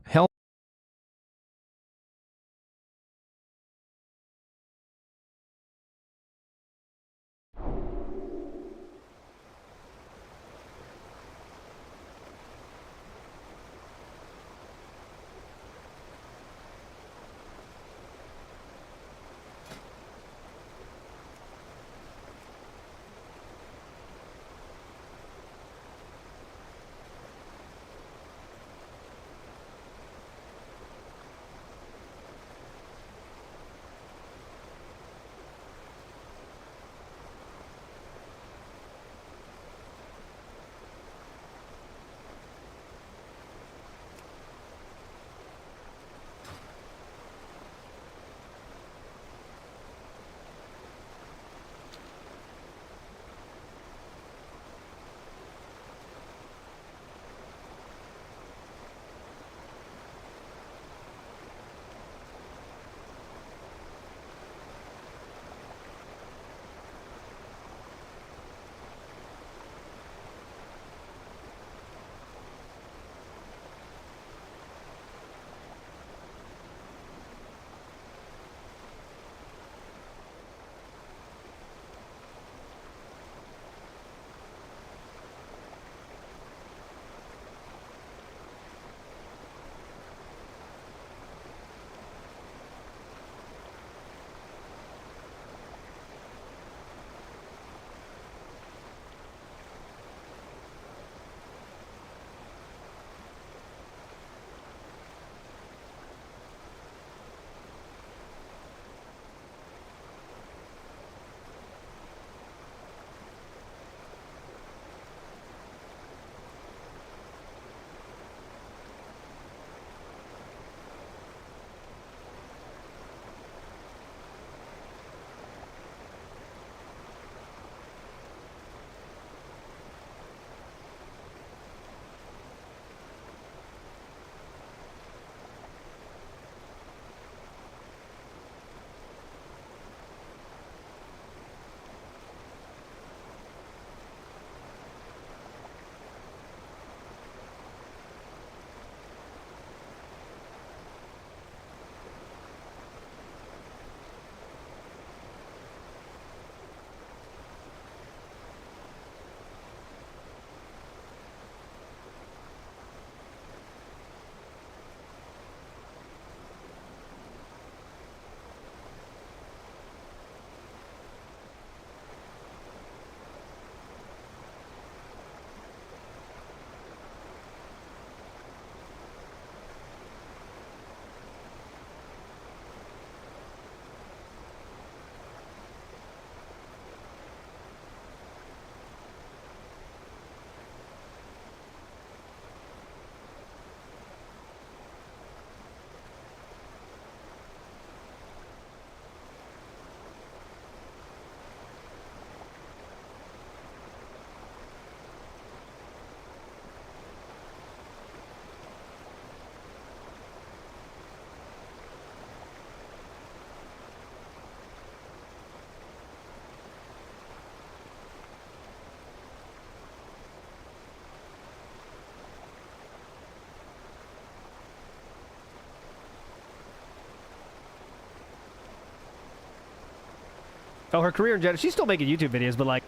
Oh, her career in general. She's still making YouTube videos, but like,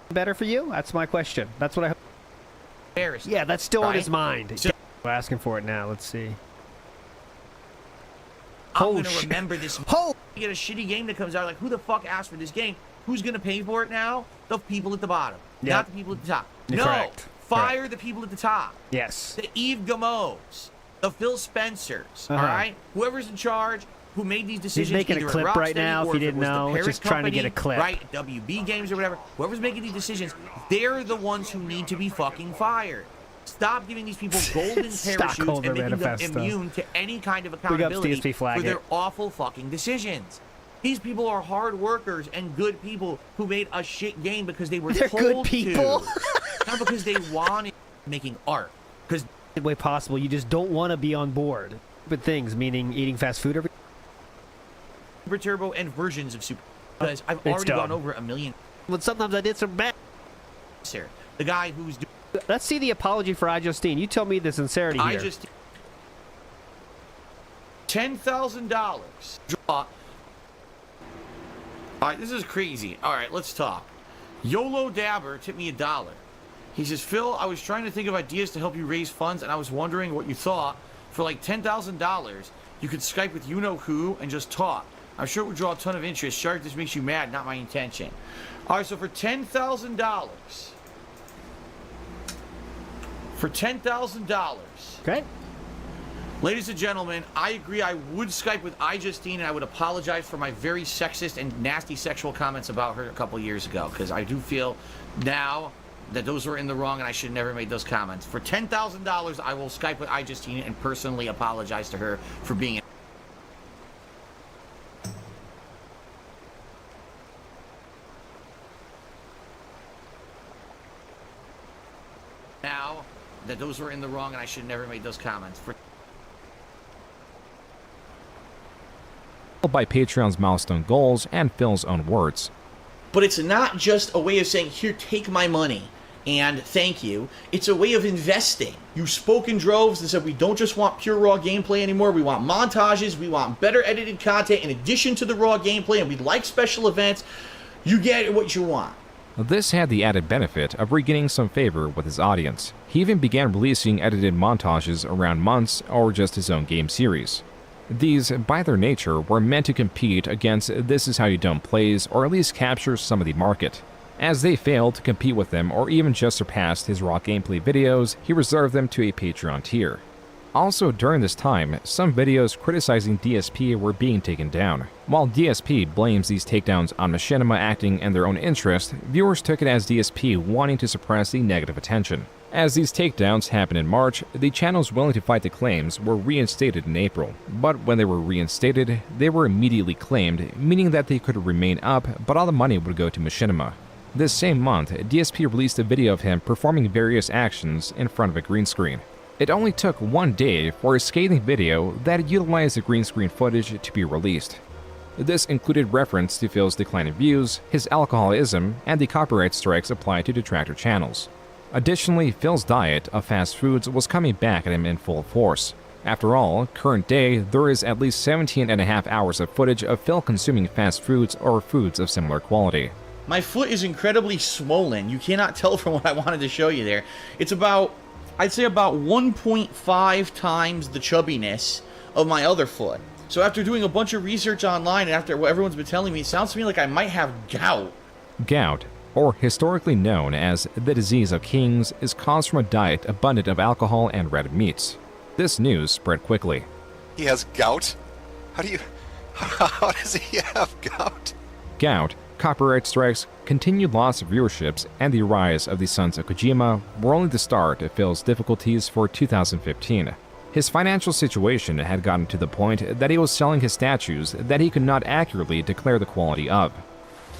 better for you? That's my question. That's what I. Yeah, that's still on his mind. We're asking for it now. Let's see. I'm gonna remember this. You get a shitty game that comes out. Like, who the fuck asked for this game? Who's gonna pay for it now? The people at the bottom, not the people at the top. No, Correct. fire the people at the top. Yes. The Eve Gamos, the Phil Spencers. All right, whoever's in charge, who made these decisions. He's making a either at clip right Rocksteady now. If or you it didn't was the know, parent just trying to get a company, clip. Right, WB Games or whatever. Whoever's making these decisions, they're the ones who need to be fucking fired. Stop giving these people golden parachutes and making them immune to any kind of accountability for their awful fucking decisions. These people are hard workers and good people who made a shit game because they were told good people. to. Not because they wanted making art. Because the way possible, you just don't want to be on board. But things, meaning eating fast food every. Super Turbo and versions of Super. Because I've already gone over a million. But sometimes I did some bad. Sir, the guy who's. Let's see the apology for iJustine. You tell me the sincerity here. $10,000. Draw. All right, this is crazy. All right, let's talk. YOLO Dabber tipped me $1. He says, Phil, I was trying to think of ideas to help you raise funds, and I was wondering what you thought. For like $10,000, you could Skype with you-know-who and just talk. I'm sure it would draw a ton of interest. Shark, this makes you mad, not my intention. All right, so for $10,000... For $10,000. Okay. Ladies and gentlemen, I agree. I would Skype with iJustine, and I would apologize for my very sexist and nasty sexual comments about her a couple years ago, because I do feel now that those were in the wrong, and I should have never made those comments. For $10,000, I will Skype with iJustine and personally apologize to her for being. Now that those were in the wrong, and I should have never made those comments. For by Patreon's milestone goals and Phil's own words. But it's not just a way of saying, here, take my money and thank you. It's a way of investing. You spoke in droves and said, we don't just want pure raw gameplay anymore. We want montages. We want better edited content in addition to the raw gameplay, and we'd like special events. You get what you want. This had the added benefit of regaining some favor with his audience. He even began releasing edited montages around months or just his own game series. These, by their nature, were meant to compete against This Is How You Don't plays, or at least capture some of the market. As they failed to compete with them or even just surpassed his raw gameplay videos, he reserved them to a Patreon tier. Also during this time, some videos criticizing DSP were being taken down. While DSP blames these takedowns on machinima acting and their own interest, viewers took it as DSP wanting to suppress the negative attention. As these takedowns happened in March, the channels willing to fight the claims were reinstated in April, but when they were reinstated, they were immediately claimed, meaning that they could remain up, but all the money would go to machinima. This same month, DSP released a video of him performing various actions in front of a green screen. It only took one day for a scathing video that utilized the green screen footage to be released. This included reference to Phil's decline in views, his alcoholism, and the copyright strikes applied to detractor channels. Additionally, Phil's diet of fast foods was coming back at him in full force. After all, current day, there is at least 17.5 hours of footage of Phil consuming fast foods or foods of similar quality. My foot is incredibly swollen. You cannot tell from what I wanted to show you there. It's about, I'd say about 1.5 times the chubbiness of my other foot. So after doing a bunch of research online and after what everyone's been telling me, it sounds to me like I might have gout. Gout, or historically known as the disease of kings, is caused from a diet abundant of alcohol and red meats. This news spread quickly. He has gout? How does he have gout? Gout, copyright strikes, continued loss of viewerships, and the rise of the Sons of Kojima were only the start of Phil's difficulties for 2015. His financial situation had gotten to the point that he was selling his statues that he could not accurately declare the quality of.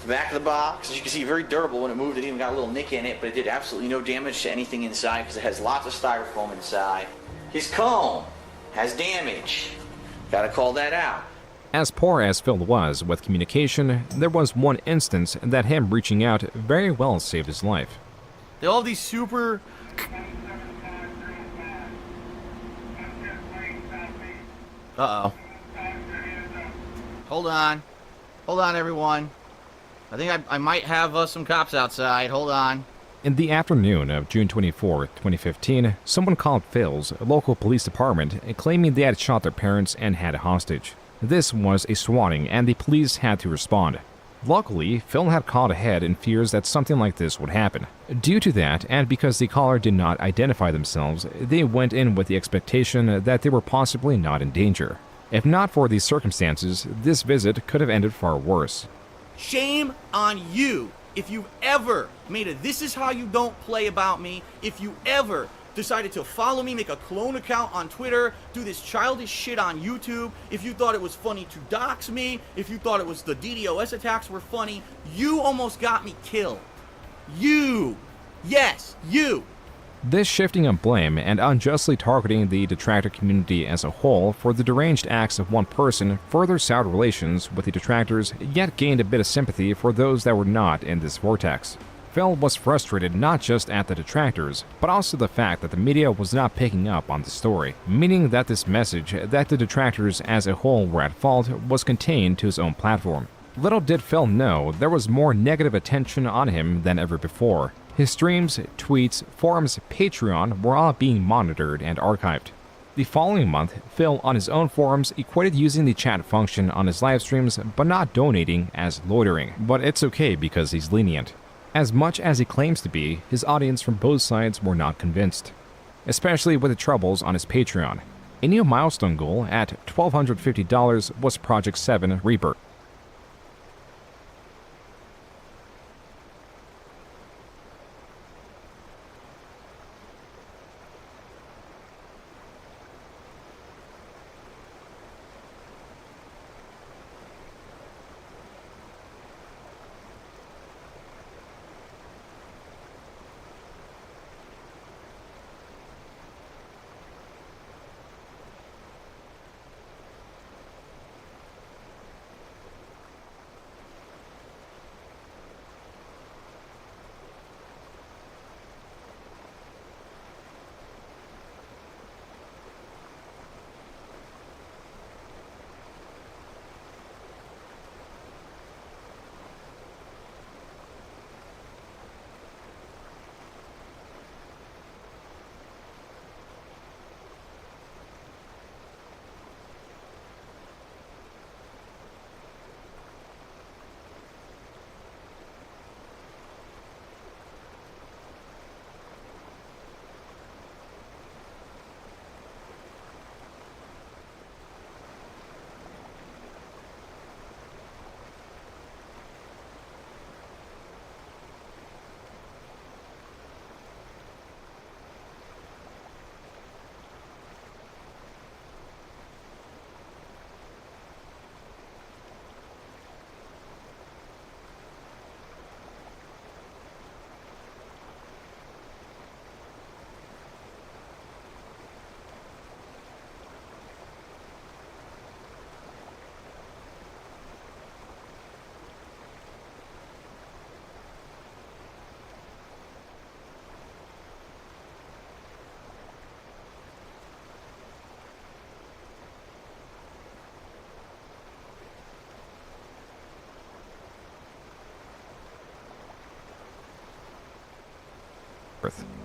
The back of the box, as you can see, very durable. When it moved, it even got a little nick in it, but it did absolutely no damage to anything inside because it has lots of styrofoam inside. His comb has damage. Gotta call that out. As poor as Phil was with communication, there was one instance that him reaching out very well saved his life. They all have these super... Uh-oh. Hold on. Hold on, everyone. I think I might have some cops outside. Hold on. In the afternoon of June 24, 2015, someone called Phil's local police department claiming they had shot their parents and had a hostage. This was a swatting and the police had to respond. Luckily, Phil had called ahead in fears that something like this would happen. Due to that, and because the caller did not identify themselves, they went in with the expectation that they were possibly not in danger. If not for these circumstances, this visit could have ended far worse. Shame on you if you've ever made a "this is how you don't play" about me, if you ever decided to follow me, make a clone account on Twitter, do this childish shit on YouTube, if you thought it was funny to dox me, if you thought it was the DDoS attacks were funny, you almost got me killed. You. Yes, you. This shifting of blame and unjustly targeting the detractor community as a whole for the deranged acts of one person further soured relations with the detractors, yet gained a bit of sympathy for those that were not in this vortex. Phil was frustrated not just at the detractors, but also the fact that the media was not picking up on the story, meaning that this message that the detractors as a whole were at fault was contained to his own platform. Little did Phil know there was more negative attention on him than ever before. His streams, tweets, forums, Patreon were all being monitored and archived. The following month, Phil on his own forums equated using the chat function on his live streams but not donating as loitering, but it's okay because he's lenient. As much as he claims to be, his audience from both sides were not convinced, especially with the troubles on his Patreon. A new milestone goal at $1,250 was Project 7 Rebirth.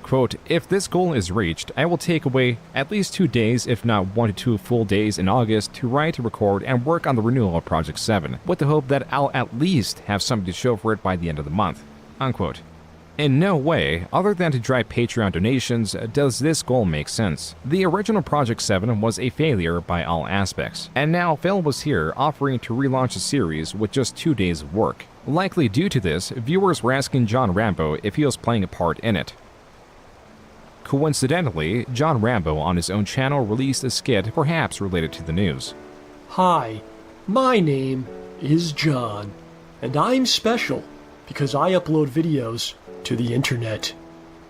Quote, "If this goal is reached, I will take away at least 2 days, if not 1 to 2 full days in August to write, record, and work on the renewal of Project 7, with the hope that I'll at least have something to show for it by the end of the month." Unquote. In no way, other than to drive Patreon donations, does this goal make sense. The original Project 7 was a failure by all aspects, and now Phil was here offering to relaunch the series with just 2 days of work. Likely due to this, viewers were asking John Rambo if he was playing a part in it. Coincidentally, John Rambo on his own channel released a skit perhaps related to the news. Hi, my name is John, and I'm special because I upload videos to the internet.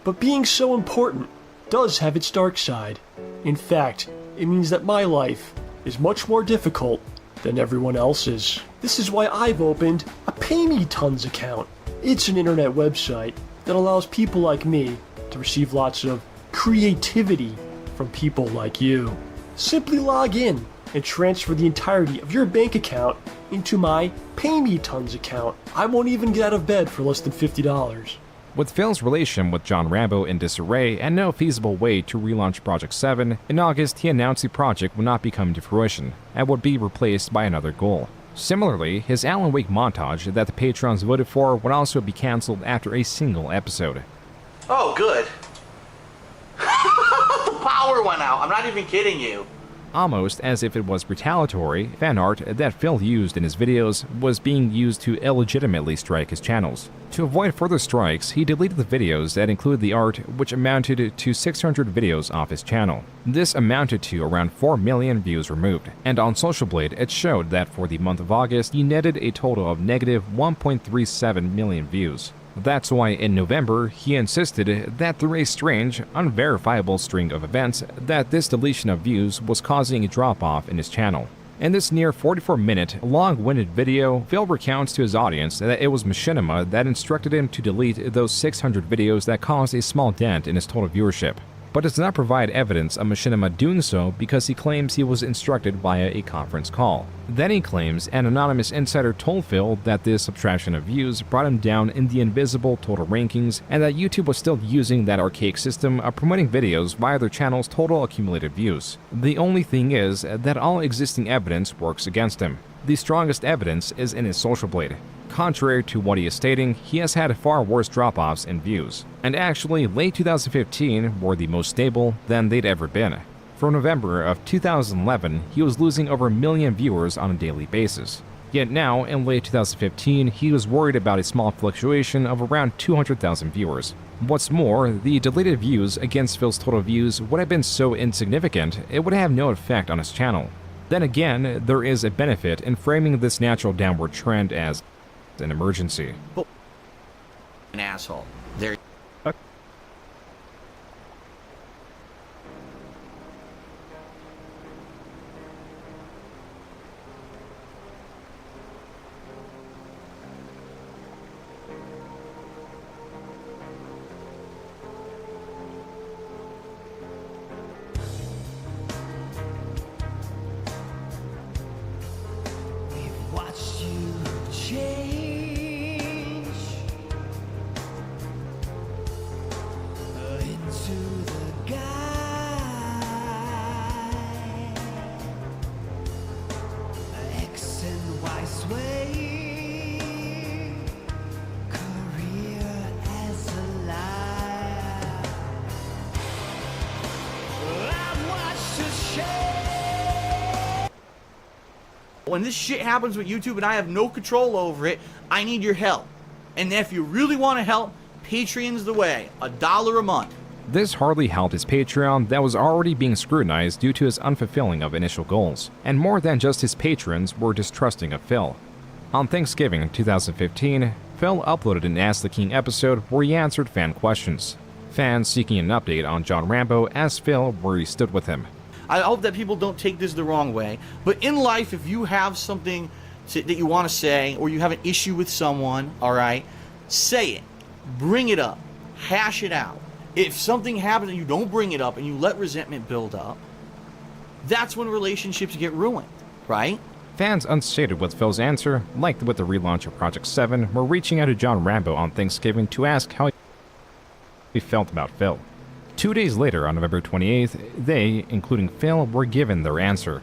But being so important does have its dark side. In fact, it means that my life is much more difficult than everyone else's. This is why I've opened a Pay Me Tons account. It's an internet website that allows people like me to receive lots of creativity from people like you. Simply log in and transfer the entirety of your bank account into my Pay Me Tons account. I won't even get out of bed for less than $50. With Phil's relation with John Rambo in disarray and no feasible way to relaunch Project 7, in August he announced the project would not be coming to fruition and would be replaced by another goal. Similarly, his Alan Wake montage that the patrons voted for would also be cancelled after a single episode. Oh, good. The power went out. I'm not even kidding you. Almost as if it was retaliatory, fan art that Phil used in his videos was being used to illegitimately strike his channels. To avoid further strikes, he deleted the videos that included the art, which amounted to 600 videos off his channel. This amounted to around 4 million views removed, and on Social Blade it showed that for the month of August he netted a total of negative 1.37 million views. That's why in November, he insisted that through a strange, unverifiable string of events, that this deletion of views was causing a drop-off in his channel. In this near 44-minute, long-winded video, Phil recounts to his audience that it was Machinima that instructed him to delete those 600 videos that caused a small dent in his total viewership, but does not provide evidence of Machinima doing so because he claims he was instructed via a conference call. Then he claims an anonymous insider told Phil that this subtraction of views brought him down in the invisible total rankings and that YouTube was still using that archaic system of promoting videos via their channel's total accumulated views. The only thing is that all existing evidence works against him. The strongest evidence is in his Social Blade. Contrary to what he is stating, he has had far worse drop-offs in views, and actually late 2015 were the most stable than they'd ever been. For November of 2011, he was losing over 1 million viewers on a daily basis. Yet now, in late 2015, he was worried about a small fluctuation of around 200,000 viewers. What's more, the deleted views against Phil's total views would have been so insignificant, it would have no effect on his channel. Then again, there is a benefit in framing this natural downward trend as an emergency. An asshole. There. Watched you change into the guy, X and Y sway, career as a liar. I've watched you change. When this shit happens with YouTube and I have no control over it, I need your help. And if you really want to help, Patreon's the way. $1 a month. This hardly helped his Patreon that was already being scrutinized due to his unfulfilling of initial goals, and more than just his patrons were distrusting of Phil. On Thanksgiving 2015, Phil uploaded an Ask the King episode where he answered fan questions. Fans seeking an update on John Rambo asked Phil where he stood with him. I hope that people don't take this the wrong way, but in life, if you have something that you want to say, or you have an issue with someone, alright, say it. Bring it up. Hash it out. If something happens and you don't bring it up and you let resentment build up, that's when relationships get ruined, right? Fans unsated with Phil's answer, like with the relaunch of Project 7, were reaching out to John Rambo on Thanksgiving to ask how he felt about Phil. 2 days later, on November 28th, they, including Phil, were given their answer.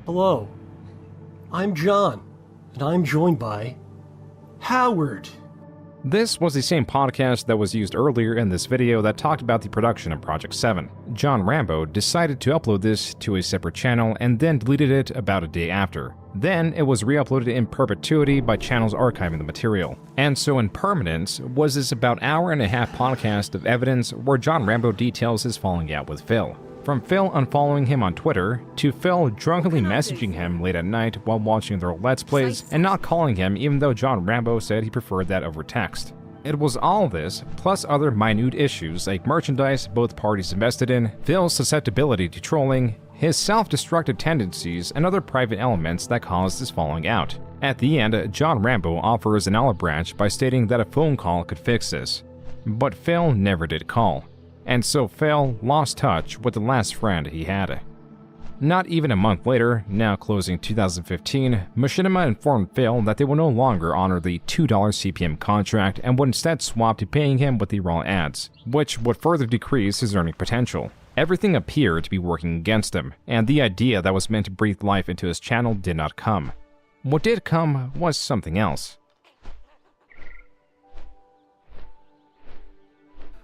Hello, I'm John, and I'm joined by Howard. This was the same podcast that was used earlier in this video that talked about the production of Project 7. John Rambo decided to upload this to a separate channel and then deleted it about a day after. Then it was re-uploaded in perpetuity by channels archiving the material. And so in permanence was this about hour-and-a-half podcast of evidence where John Rambo details his falling out with Phil. From Phil unfollowing him on Twitter, to Phil drunkenly messaging him late at night while watching their Let's Plays and not calling him even though John Rambo said he preferred that over text. It was all this, plus other minute issues like merchandise both parties invested in, Phil's susceptibility to trolling, his self-destructive tendencies, and other private elements that caused this falling out. At the end, John Rambo offers an olive branch by stating that a phone call could fix this. But Phil never did call. And so Phil lost touch with the last friend he had. Not even a month later, now closing 2015, Machinima informed Phil that they will no longer honor the $2 CPM contract and would instead swap to paying him with the raw ads, which would further decrease his earning potential. Everything appeared to be working against him, and the idea that was meant to breathe life into his channel did not come. What did come was something else.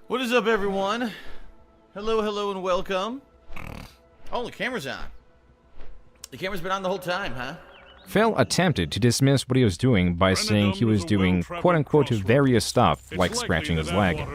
What is up, everyone? Hello, hello, and welcome. Oh, the camera's on. The camera's been on the whole time, huh? Phil attempted to dismiss what he was doing by saying he was doing quote-unquote various stuff like scratching his leg.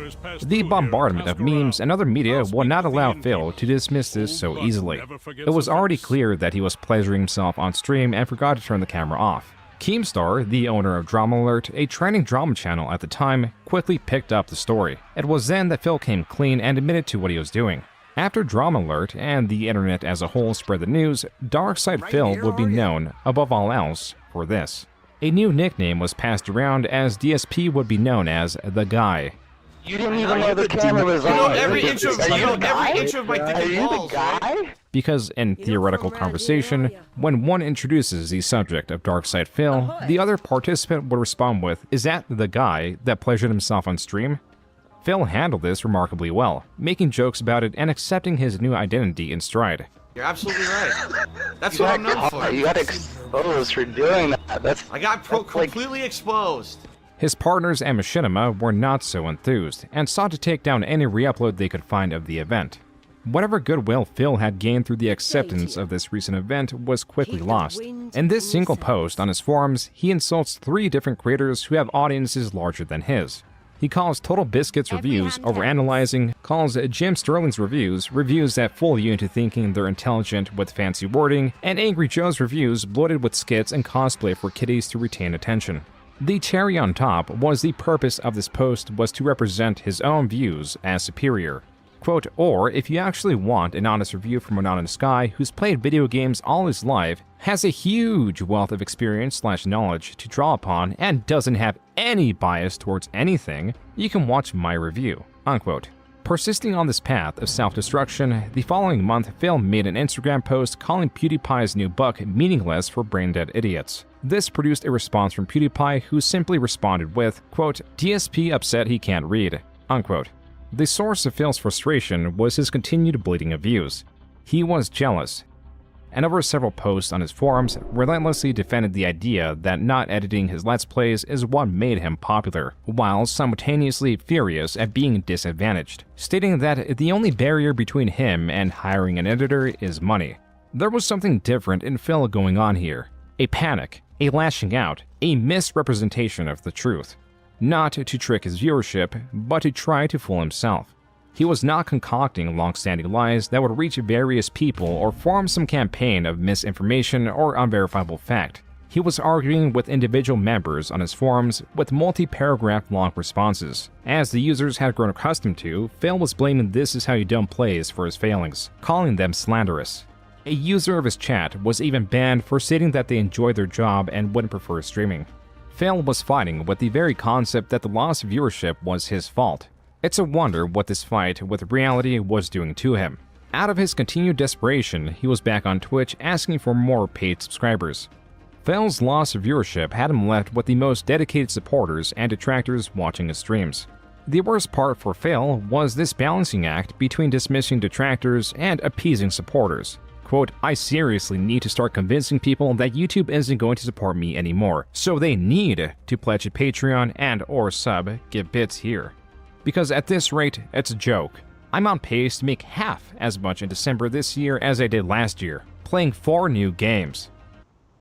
The bombardment of memes and other media would not allow Phil to dismiss this so easily. It was already clear that he was pleasuring himself on stream and forgot to turn the camera off. Keemstar, the owner of Drama Alert, a trending drama channel at the time, quickly picked up the story. It was then that Phil came clean and admitted to what he was doing. After Drama Alert and the internet as a whole spread the news, Darkside Phil would be known, above all else, for this. A new nickname was passed around as DSP would be known as The Guy. You didn't even know the camera was on. You know every inch of my dick and balls, right? Because in theoretical conversation, when one introduces the subject of Darkside Phil, the other participant would respond with, "Is that the guy that pleasured himself on stream?" Phil handled this remarkably well, making jokes about it and accepting his new identity in stride. You're absolutely right. That's what I'm known for. You got exposed for doing that. I got completely exposed. His partners and Machinima were not so enthused, and sought to take down any re-upload they could find of the event. Whatever goodwill Phil had gained through the acceptance of this recent event was quickly lost. In this single post on his forums, he insults 3 different creators who have audiences larger than his. He calls Total Biscuit's reviews overanalyzing, calls Jim Sterling's reviews that fool you into thinking they're intelligent with fancy wording, and Angry Joe's reviews bloated with skits and cosplay for kiddies to retain attention. The cherry on top was the purpose of this post was to represent his own views as superior. Quote, or if you actually want an honest review from an honest guy who's played video games all his life, has a huge wealth of experience/knowledge to draw upon, and doesn't have any bias towards anything, you can watch my review, unquote. Persisting on this path of self-destruction, the following month Phil made an Instagram post calling PewDiePie's new buck meaningless for brain-dead idiots. This produced a response from PewDiePie who simply responded with, quote, DSP upset he can't read, unquote. The source of Phil's frustration was his continued bleeding of views. He was jealous, and over several posts on his forums, relentlessly defended the idea that not editing his Let's Plays is what made him popular, while simultaneously furious at being disadvantaged, stating that the only barrier between him and hiring an editor is money. There was something different in Phil going on here. A panic, a lashing out, a misrepresentation of the truth. Not to trick his viewership, but to try to fool himself. He was not concocting long-standing lies that would reach various people or form some campaign of misinformation or unverifiable fact. He was arguing with individual members on his forums with multi-paragraph long responses. As the users had grown accustomed to, Phil was blaming "this is how you don't plays" for his failings, calling them slanderous. A user of his chat was even banned for stating that they enjoyed their job and wouldn't prefer streaming. Phil was fighting with the very concept that the loss of viewership was his fault. It's a wonder what this fight with reality was doing to him. Out of his continued desperation, he was back on Twitch asking for more paid subscribers. Phil's loss of viewership had him left with the most dedicated supporters and detractors watching his streams. The worst part for Phil was this balancing act between dismissing detractors and appeasing supporters. quote, I seriously need to start convincing people that YouTube isn't going to support me anymore, so they need to pledge a Patreon and or sub, give bits here. Because at this rate, it's a joke. I'm on pace to make half as much in December this year as I did last year, playing 4 new games.